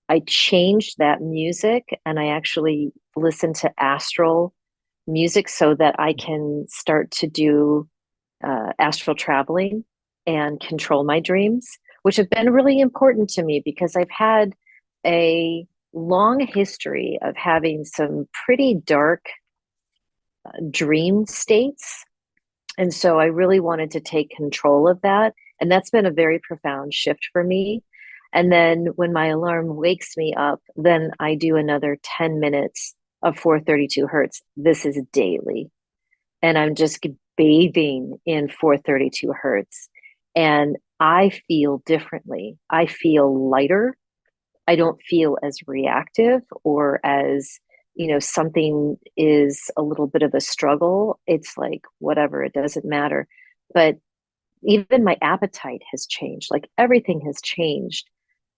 I change that music, and I actually listen to astral music so that I can start to do astral traveling and control my dreams, which have been really important to me because I've had a long history of having some pretty dark dream states. And so I really wanted to take control of that. And that's been a very profound shift for me. And then when my alarm wakes me up, then I do another 10 minutes of 432 hertz. This is daily, and I'm just bathing in 432 hertz. And I feel differently. I feel lighter. I don't feel as reactive or as, something is a little bit of a struggle. It's like, whatever, it doesn't matter. But even my appetite has changed. Like everything has changed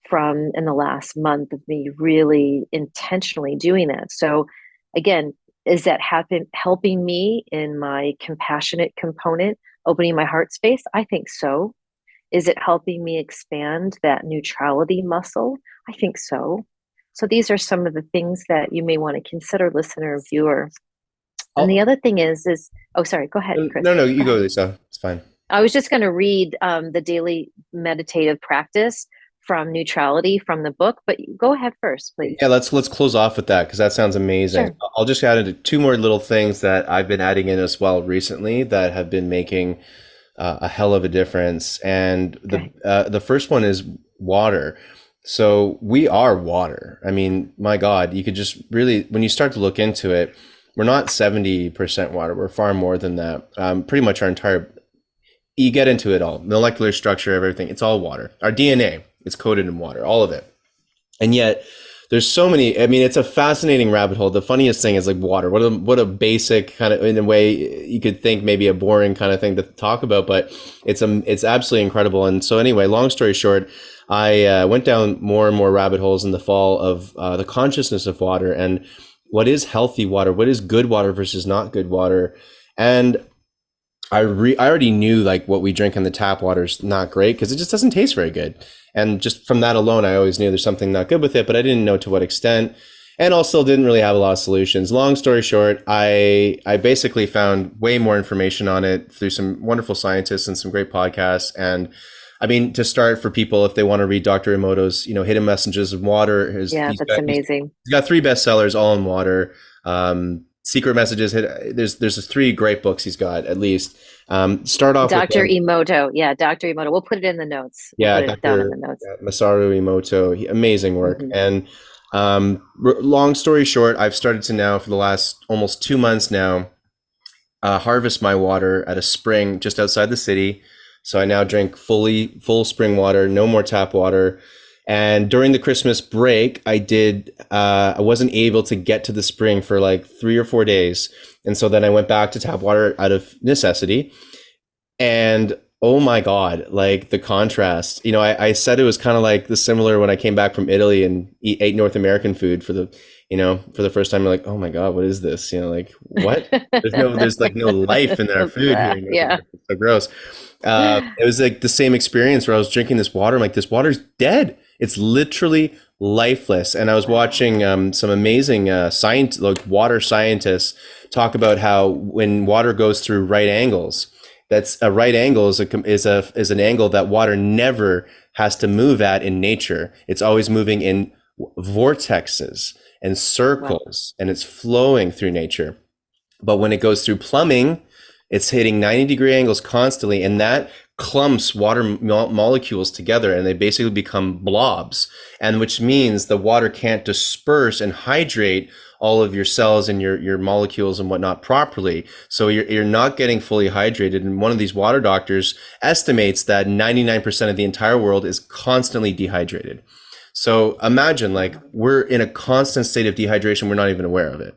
from in the last month of me really intentionally doing that. So again, is that helping me in my compassionate component, opening my heart space? I think so. Is it helping me expand that neutrality muscle? I think so. So these are some of the things that you may want to consider, listener or viewer. And the I'll, other thing is, oh, sorry, go ahead, Chris. no, no, Go you go, ahead. Lisa. It's fine. I was just going to read the daily meditative practice from Neutrality from the book, but go ahead first, please. Yeah, let's close off with that because that sounds amazing. Sure. I'll just add into two more little things that I've been adding in as well recently that have been making a hell of a difference. And Okay. the first one is water. So we are water. I mean, my God, you could just really, when you start to look into it, we're not 70% water. We're far more than that. Pretty much our entire, you get into it all, molecular structure, everything. It's all water. Our DNA is coated in water, all of it. And yet there's so many. I mean, it's a fascinating rabbit hole. The funniest thing is like water. What a basic kind of, in a way you could think maybe a boring kind of thing to talk about, but it's absolutely incredible. And so anyway, long story short, I went down more and more rabbit holes in the fall of the consciousness of water and what is healthy water, what is good water versus not good water. And I already knew like what we drink in the tap water is not great because it just doesn't taste very good. And just from that alone, I always knew there's something not good with it, but I didn't know to what extent. And also didn't really have a lot of solutions. Long story short, I basically found way more information on it through some wonderful scientists and some great podcasts. And I mean, to start for people, if they want to read Dr. Emoto's, Hidden Messages of Water, Yeah, that's amazing. he's got three bestsellers all in water. Secret Messages. There's three great books he's got at least. Start off with Dr. them. Emoto. Yeah, Dr. Emoto. We'll put it in the notes. We'll Yeah, put it down in the Dr. notes. Masaru Emoto, amazing work. Hmm. And long story short, I've started to now for the last almost 2 months now harvest my water at a spring just outside the city. So I now drink full spring water, no more tap water. And during the Christmas break, I wasn't able to get to the spring for like 3 or 4 days. And so then I went back to tap water out of necessity. And oh my God, like the contrast. I said it was kind of like the similar when I came back from Italy and ate North American food for the first time. You're like, oh my God, what is this? Like what? There's like no life in our food here in North Yeah. America. It's so gross. It was like the same experience where I was drinking this water. I'm like, this water's dead. It's literally lifeless. And I was Wow. watching some amazing like water scientists talk about how when water goes through right angles, that's a right angle is an angle that water never has to move at in nature. It's always moving in vortexes and Wow. circles, and it's flowing through nature. But when it goes through plumbing, it's hitting 90-degree angles constantly, and that clumps water molecules together, and they basically become blobs, and which means the water can't disperse and hydrate all of your cells and your molecules and whatnot properly. So you're not getting fully hydrated. And one of these water doctors estimates that 99% of the entire world is constantly dehydrated. So imagine, like, we're in a constant state of dehydration, we're not even aware of it.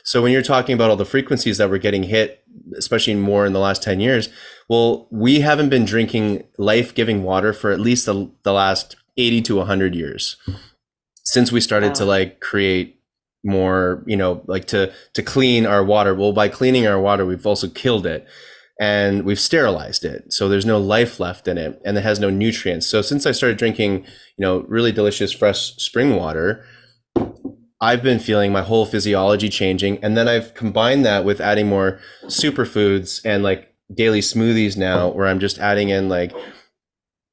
So when you're talking about all the frequencies that we're getting hit, especially more in the last 10 years, well, we haven't been drinking life-giving water for at least the last 80 to 100 years since we started to Wow. like create more, like to clean our water. Well, by cleaning our water, we've also killed it and we've sterilized it. So there's no life left in it and it has no nutrients. So since I started drinking, really delicious fresh spring water, I've been feeling my whole physiology changing. And then I've combined that with adding more superfoods and like daily smoothies now, where I'm just adding in like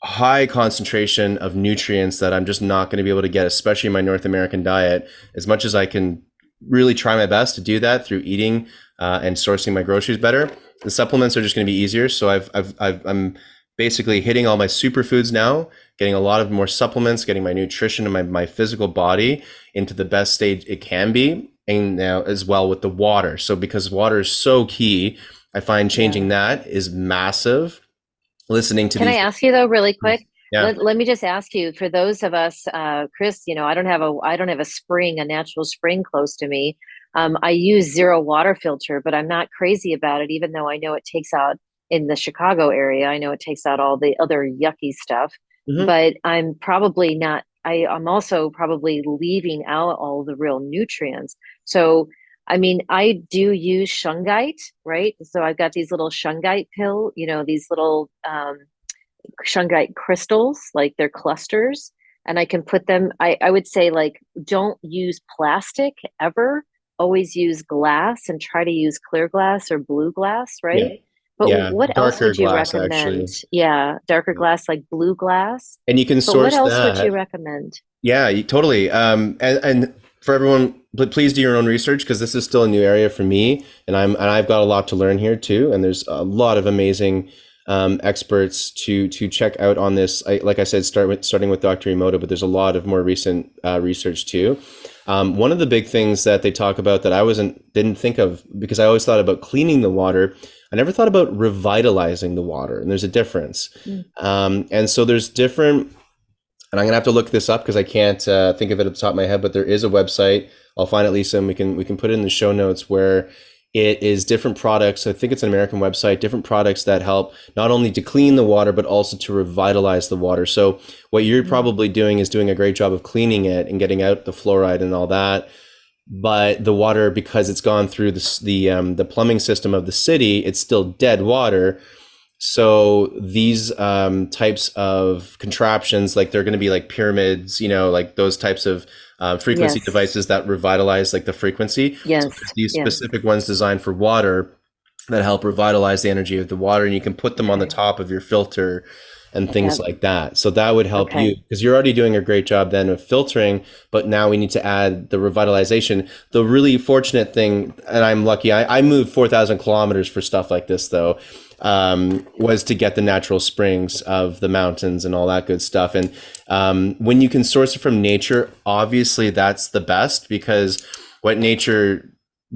high concentration of nutrients that I'm just not going to be able to get, especially in my North American diet, as much as I can really try my best to do that through eating and sourcing my groceries better. The supplements are just going to be easier. So I'm basically hitting all my superfoods now, getting a lot of more supplements, getting my nutrition and my physical body into the best state it can be. And now as well with the water. So because water is so key, I find changing Yeah. that is massive. Listening to Can I these. ask you though, really quick? Yeah. Let me just ask you, for those of us, Chris, I don't have a spring, a natural spring close to me. I use zero water filter, but I'm not crazy about it, even though I know it takes out in the Chicago area. I know it takes out all the other yucky stuff, Hmm. but I'm probably not, I'm also probably leaving out all the real nutrients. So, I mean, I do use shungite, right? So I've got these little shungite these little shungite crystals, like they're clusters, and I can put them. I would say, like, don't use plastic ever. Always use glass and try to use clear glass or blue glass, Yeah. right? But Yeah. what else Darker would you glass, recommend? actually. Yeah, darker glass like blue glass. And you can But what source else would you that. recommend? Yeah, totally. And for everyone, please do your own research because this is still a new area for me, and I've got a lot to learn here too. And there's a lot of amazing experts to check out on this. Like I said, starting with Dr. Emoto, but there's a lot of more recent research too. One of the big things that they talk about that I didn't think of, because I always thought about cleaning the water. I never thought about revitalizing the water, and there's a difference. Mm. And so there's different, and I'm gonna have to look this up because I can't think of it at the top of my head. But there is a website. I'll find it, Lisa, and we can put it in the show notes, where it is different products. I think it's an American website. Different products that help not only to clean the water but also to revitalize the water. So what you're Mm. probably doing is doing a great job of cleaning it and getting out the fluoride and all that. But the water, because it's gone through the plumbing system of the city, it's still dead water. So these types of contraptions, like they're going to be like pyramids, like those types of frequency Yes, devices that revitalize like the frequency. So yes, there's these yes. specific ones designed for water that help revitalize the energy of the water, and you can put them on the Okay. top of your filter and things Yep. like that. So that would help you, Okay. because you're already doing a great job then of filtering, but now we need to add the revitalization. The really fortunate thing, and I'm lucky, I moved 4,000 kilometers for stuff like this though, was to get the natural springs of the mountains and all that good stuff. And when you can source it from nature, obviously that's the best, because what nature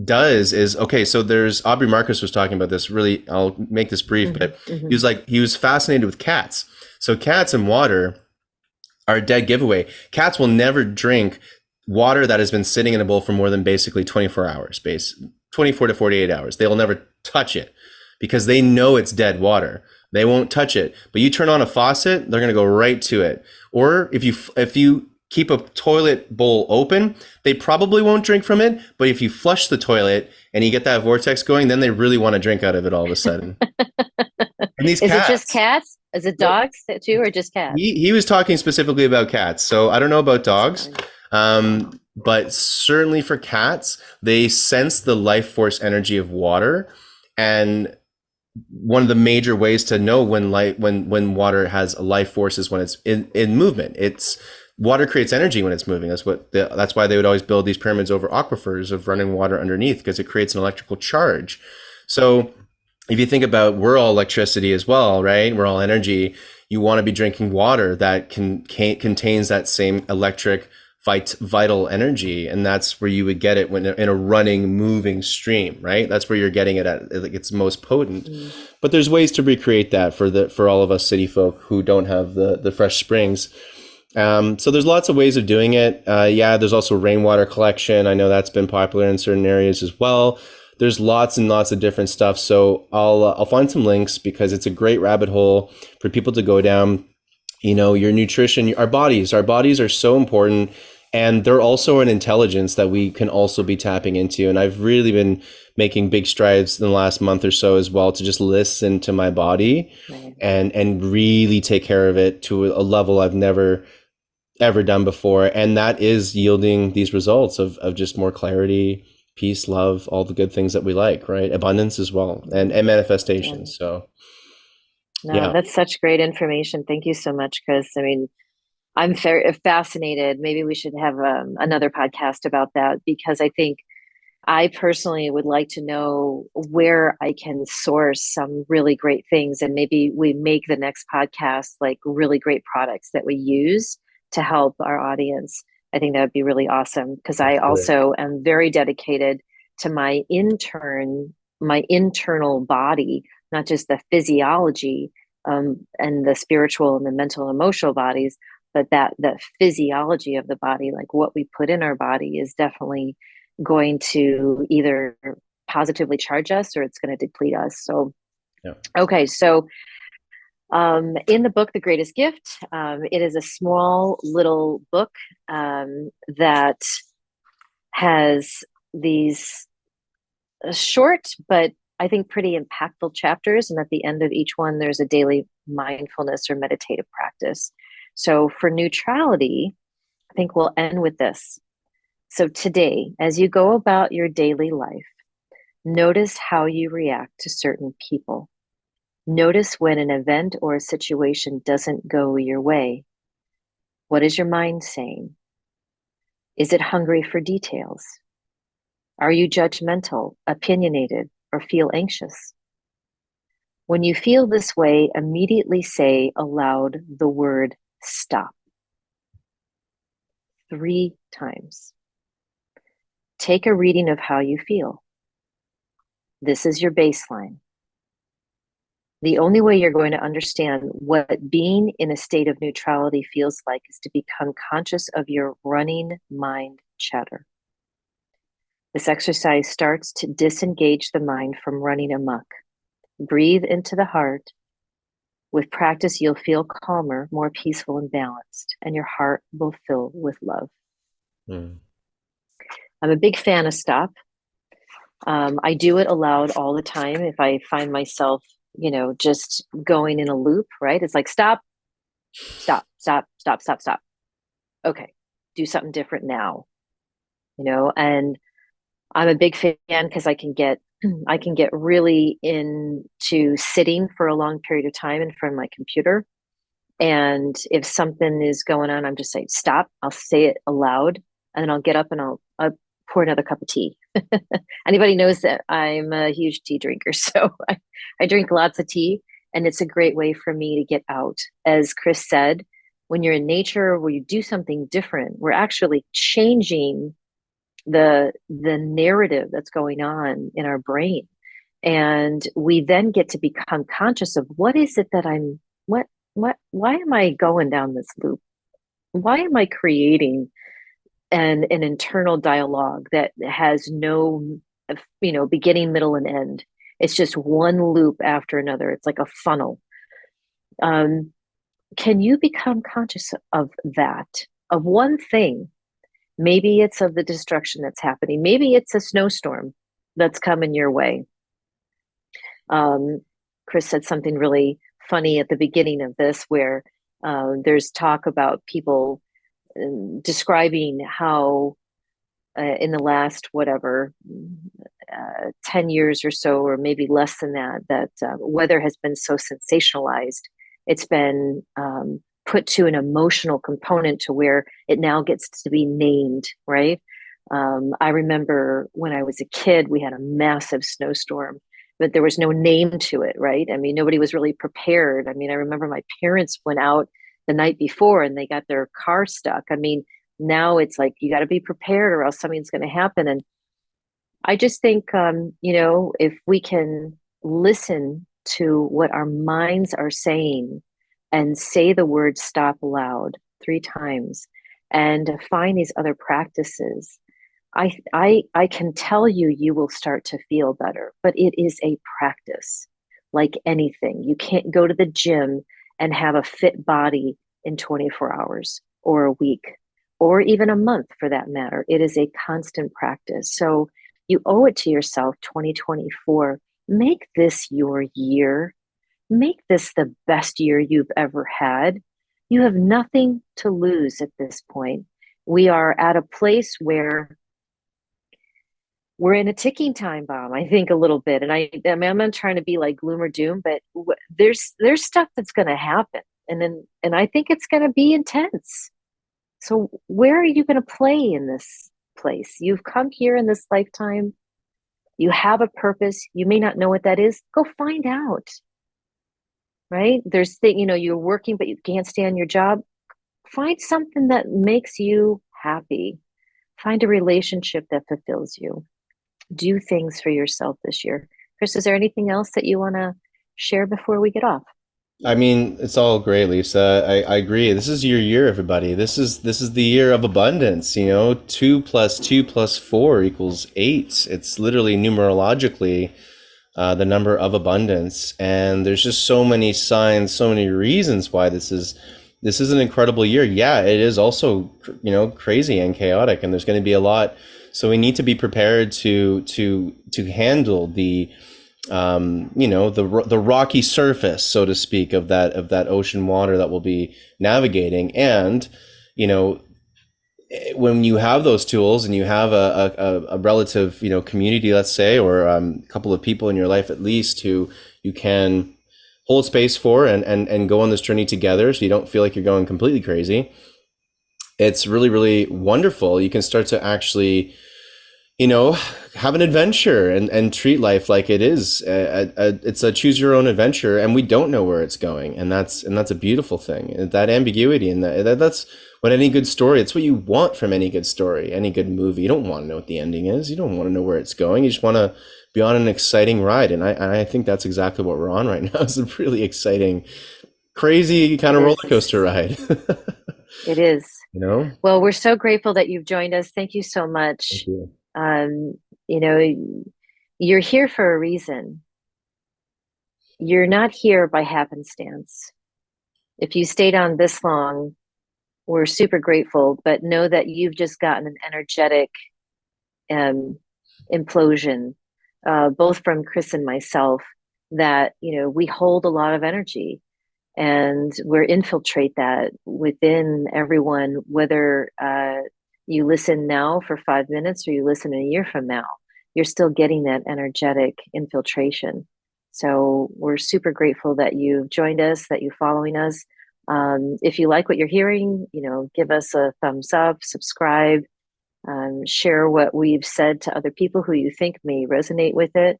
does is, okay, so there's Aubrey Marcus was talking about this, really, I'll make this brief, Hmm. but Hmm. he was fascinated with cats. So cats and water are a dead giveaway. Cats will never drink water that has been sitting in a bowl for more than basically 24 hours, 24 to 48 hours. They'll never touch it because they know it's dead water. They won't touch it. But you turn on a faucet, they're going to go right to it. Or if you keep a toilet bowl open, they probably won't drink from it. But if you flush the toilet and you get that vortex going, then they really want to drink out of it all of a sudden. And these Is it just cats, cats? Is it dogs too, or just cats? he was talking specifically about cats. So I don't know about That's dogs, fine. but certainly for cats, they sense the life force energy of water. And one of the major ways to know when water has a life force is when it's in movement. It's water creates energy when it's moving. That's why they would always build these pyramids over aquifers of running water underneath, because it creates an electrical charge. So if you think about, we're all electricity as well, right? We're all energy. You want to be drinking water that contains that same electric vital energy, and that's where you would get it when in a running, moving stream, right? That's where you're getting it at like its most potent. Mm. But there's ways to recreate that for all of us city folk who don't have the fresh springs. So there's lots of ways of doing it. Yeah, there's also rainwater collection. I know that's been popular in certain areas as well. There's lots and lots of different stuff. So I'll find some links because it's a great rabbit hole for people to go down. You know, your nutrition, our bodies are so important, and they're also an intelligence that we can also be tapping into. And I've really been making big strides in the last month or so as well to just listen to my body Right. and really take care of it to a level I've never ever done before. And that is yielding these results of just more clarity, peace, love, all the good things that we like, right? Abundance as well, Mm. and Yeah. manifestation. So, No, yeah, that's such great information. Thank you so much, Chris. I mean, I'm fascinated. Maybe we should have another podcast about that because I think I personally would like to know where I can source some really great things. And maybe we make the next podcast like really great products that we use to help our audience. I think that would be really awesome because I absolutely. also am very dedicated to my internal body, not just the physiology and the spiritual and the mental and emotional bodies, but that physiology of the body, like what we put in our body, is definitely going to either positively charge us or it's going to deplete us. So, Yeah. okay. So, in the book, The Greatest Gift, it is a small little book that has these short, but I think pretty impactful chapters. And at the end of each one, there's a daily mindfulness or meditative practice. So, for neutrality, I think we'll end with this. So, today, as you go about your daily life, notice how you react to certain people. Notice when an event or a situation doesn't go your way. What is your mind saying? Is it hungry for details? Are you judgmental, opinionated, or feel anxious? When you feel this way, immediately say aloud the word stop 3 times. Take a reading of how you feel. This is your baseline. The only way you're going to understand what being in a state of neutrality feels like is to become conscious of your running mind chatter. This exercise starts to disengage the mind from running amok. Breathe into the heart. With practice, you'll feel calmer, more peaceful, and balanced, and your heart will fill with love. Mm. I'm a big fan of stop. I do it aloud all the time if I find myself, just going in a loop, right? It's like stop, stop, stop, stop, stop, stop. Okay, do something different now, and I'm a big fan because I can get really into sitting for a long period of time in front of my computer. And if something is going on, I'm just saying stop. I'll say it aloud, and then I'll get up and I'll pour another cup of tea. Anybody knows that I'm a huge tea drinker, so I drink lots of tea, and it's a great way for me to get out. As Chris said, when you're in nature, where you do something different, we're actually changing the narrative that's going on in our brain, and we then get to become conscious of what is it that I'm what why am I going down this loop? Why am I creating an internal dialogue that has no beginning, middle, and end? It's just one loop after another. It's like a funnel. um, can you become conscious of that, of one thing? Maybe it's of the destruction that's happening. Maybe it's a snowstorm that's coming your way. um, Chris said something really funny at the beginning of this where there's talk about people describing how in the last whatever 10 years or so, or maybe less than that, that weather has been so sensationalized. It's been put to an emotional component to where it now gets to be named, right? I remember when I was a kid, we had a massive snowstorm, but there was no name to it, right? I mean, nobody was really prepared. I mean, I remember my parents went out the night before and they got their car stuck. I mean, now it's like you got to be prepared or else something's going to happen. And I just think, if we can listen to what our minds are saying and say the word stop aloud 3 times and find these other practices, I can tell you, you will start to feel better, but it is a practice like anything. You can't go to the gym and have a fit body in 24 hours or a week or even a month for that matter. It is a constant practice. So you owe it to yourself, 2024. Make this your year. Make this the best year you've ever had. You have nothing to lose at this point. We are at a place where we're in a ticking time bomb, I think, a little bit. And I mean, I'm not trying to be like gloom or doom, but there's stuff that's going to happen, and I think it's going to be intense. So where are you going to play in this place? You've come here in this lifetime. You have a purpose. You may not know what that is. Go find out. Right? There's you're working, but you can't stand your job. Find something that makes you happy. Find a relationship that fulfills you. Do things for yourself this year. Chris, is there anything else that you want to share before we get off? I mean, it's all great, Lisa. I agree. This is your year, everybody. This is the year of abundance. 2 + 2 + 4 = 8. It's literally numerologically the number of abundance, and there's just so many signs, so many reasons why this is an incredible year. Yeah, it is also crazy and chaotic, and there's going to be a lot. So we need to be prepared to handle the rocky surface, so to speak, of that ocean water that we'll be navigating. And you know when you have those tools and you have a relative community, let's say, or a couple of people in your life at least who you can hold space for and go on this journey together, so you don't feel like you're going completely crazy. It's really, really wonderful. You can start to actually have an adventure and treat life like it is. It's a choose your own adventure, and we don't know where it's going, and that's a beautiful thing. That ambiguity, and that's what any good story. It's what you want from any good story, any good movie. You don't want to know what the ending is. You don't want to know where it's going. You just want to be on an exciting ride, and I think that's exactly what we're on right now. It's a really exciting, crazy kind It of roller is. coaster ride. It is. you know. Well, we're so grateful that you've joined us. Thank you so Thank much. you. Um, you know, you're here for a reason. You're not here by happenstance. If you stayed on this long, we're super grateful, but know that you've just gotten an energetic um, implosion, both from Chris and myself, that, we hold a lot of energy and we're infiltrate that within everyone, whether you listen now for 5 minutes or you listen a year from now, you're still getting that energetic infiltration. So we're super grateful that you've joined us, that you're following us. If you like what you're hearing, give us a thumbs up, subscribe, share what we've said to other people who you think may resonate with it.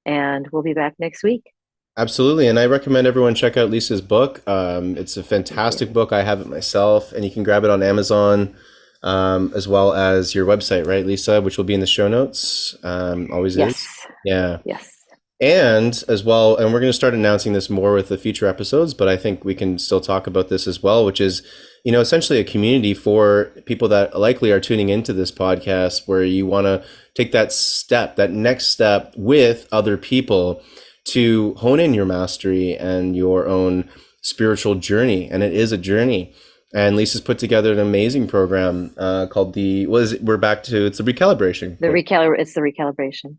And we'll be back next week. Absolutely, and I recommend everyone check out Lisa's book. It's a Thank you. fantastic book. I have it myself, and you can grab it on Amazon, as well as your website, right, Lisa, which will be in the show notes. Always is. Yes. Yeah. Yes. And as well, and we're going to start announcing this more with the future episodes, but I think we can still talk about this as well, which is, essentially a community for people that likely are tuning into this podcast, where you want to take that step, that next step with other people to hone in your mastery and your own spiritual journey. And it is a journey. And Lisa's put together an amazing program called we're back to, it's the recalibration. It's the recalibration.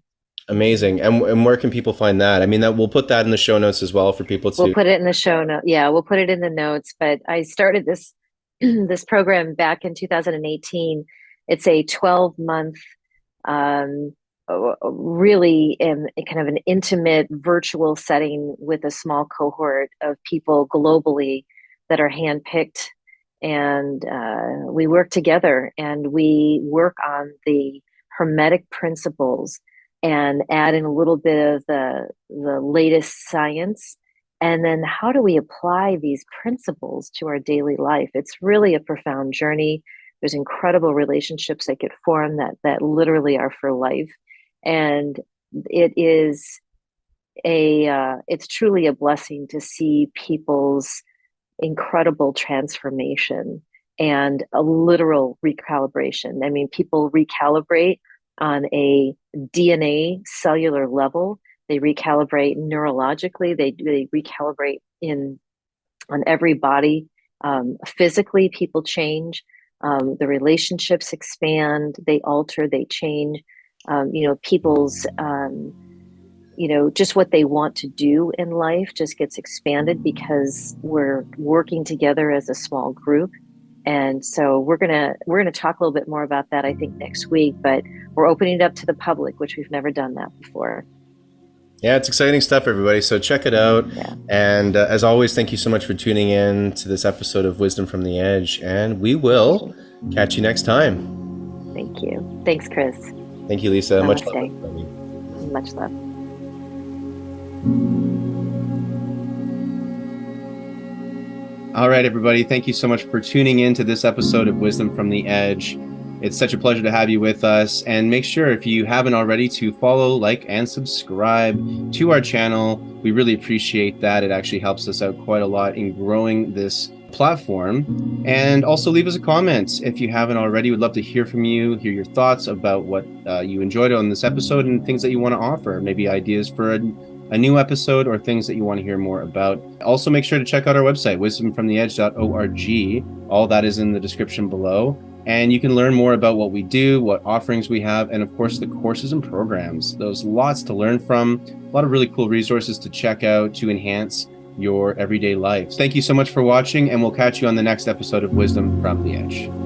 Amazing. And where can people find that? I mean, that we'll put that in the show notes as well for people We'll to. put it in the show note. Yeah, we'll put it in the notes. But I started this this program back in 2018. It's a 12-month, um, really kind of an intimate virtual setting with a small cohort of people globally that are handpicked, and we work together and we work on the hermetic principles and add in a little bit of the latest science. And then how do we apply these principles to our daily life? It's really a profound journey. There's incredible relationships that get formed that literally are for life. And it is it's truly a blessing to see people's incredible transformation and a literal recalibration. I mean, people recalibrate on a DNA cellular level. They recalibrate neurologically. They recalibrate in on every body. Physically, people change. The relationships expand. They alter. They change. People's just what they want to do in life just gets expanded because we're working together as a small group. And so we're gonna talk a little bit more about that, I think, next week, but we're opening it up to the public, which we've never done that before. Yeah, it's exciting stuff, everybody. So check it out. Yeah. And as always, thank you so much for tuning in to this episode of Wisdom from the Edge. And we will catch you next time. Thank you. Thanks, Chris. Thank you, Lisa. Namaste. Much love, everybody. Much love. All right, everybody. Thank you so much for tuning in to this episode of Wisdom from the Edge. It's such a pleasure to have you with us. And make sure, if you haven't already, to follow, like, and subscribe to our channel. We really appreciate that. It actually helps us out quite a lot in growing this platform. And also leave us a comment if you haven't already. We'd love to hear from you, hear your thoughts about what you enjoyed on this episode and things that you want to offer, maybe ideas for a new episode or things that you want to hear more about. Also, make sure to check out our website, wisdomfromtheedge.org. All that is in the description below. And you can learn more about what we do, what offerings we have, and of course, the courses and programs. There's lots to learn from, a lot of really cool resources to check out to enhance your everyday life. Thank you so much for watching, and we'll catch you on the next episode of Wisdom from the Edge.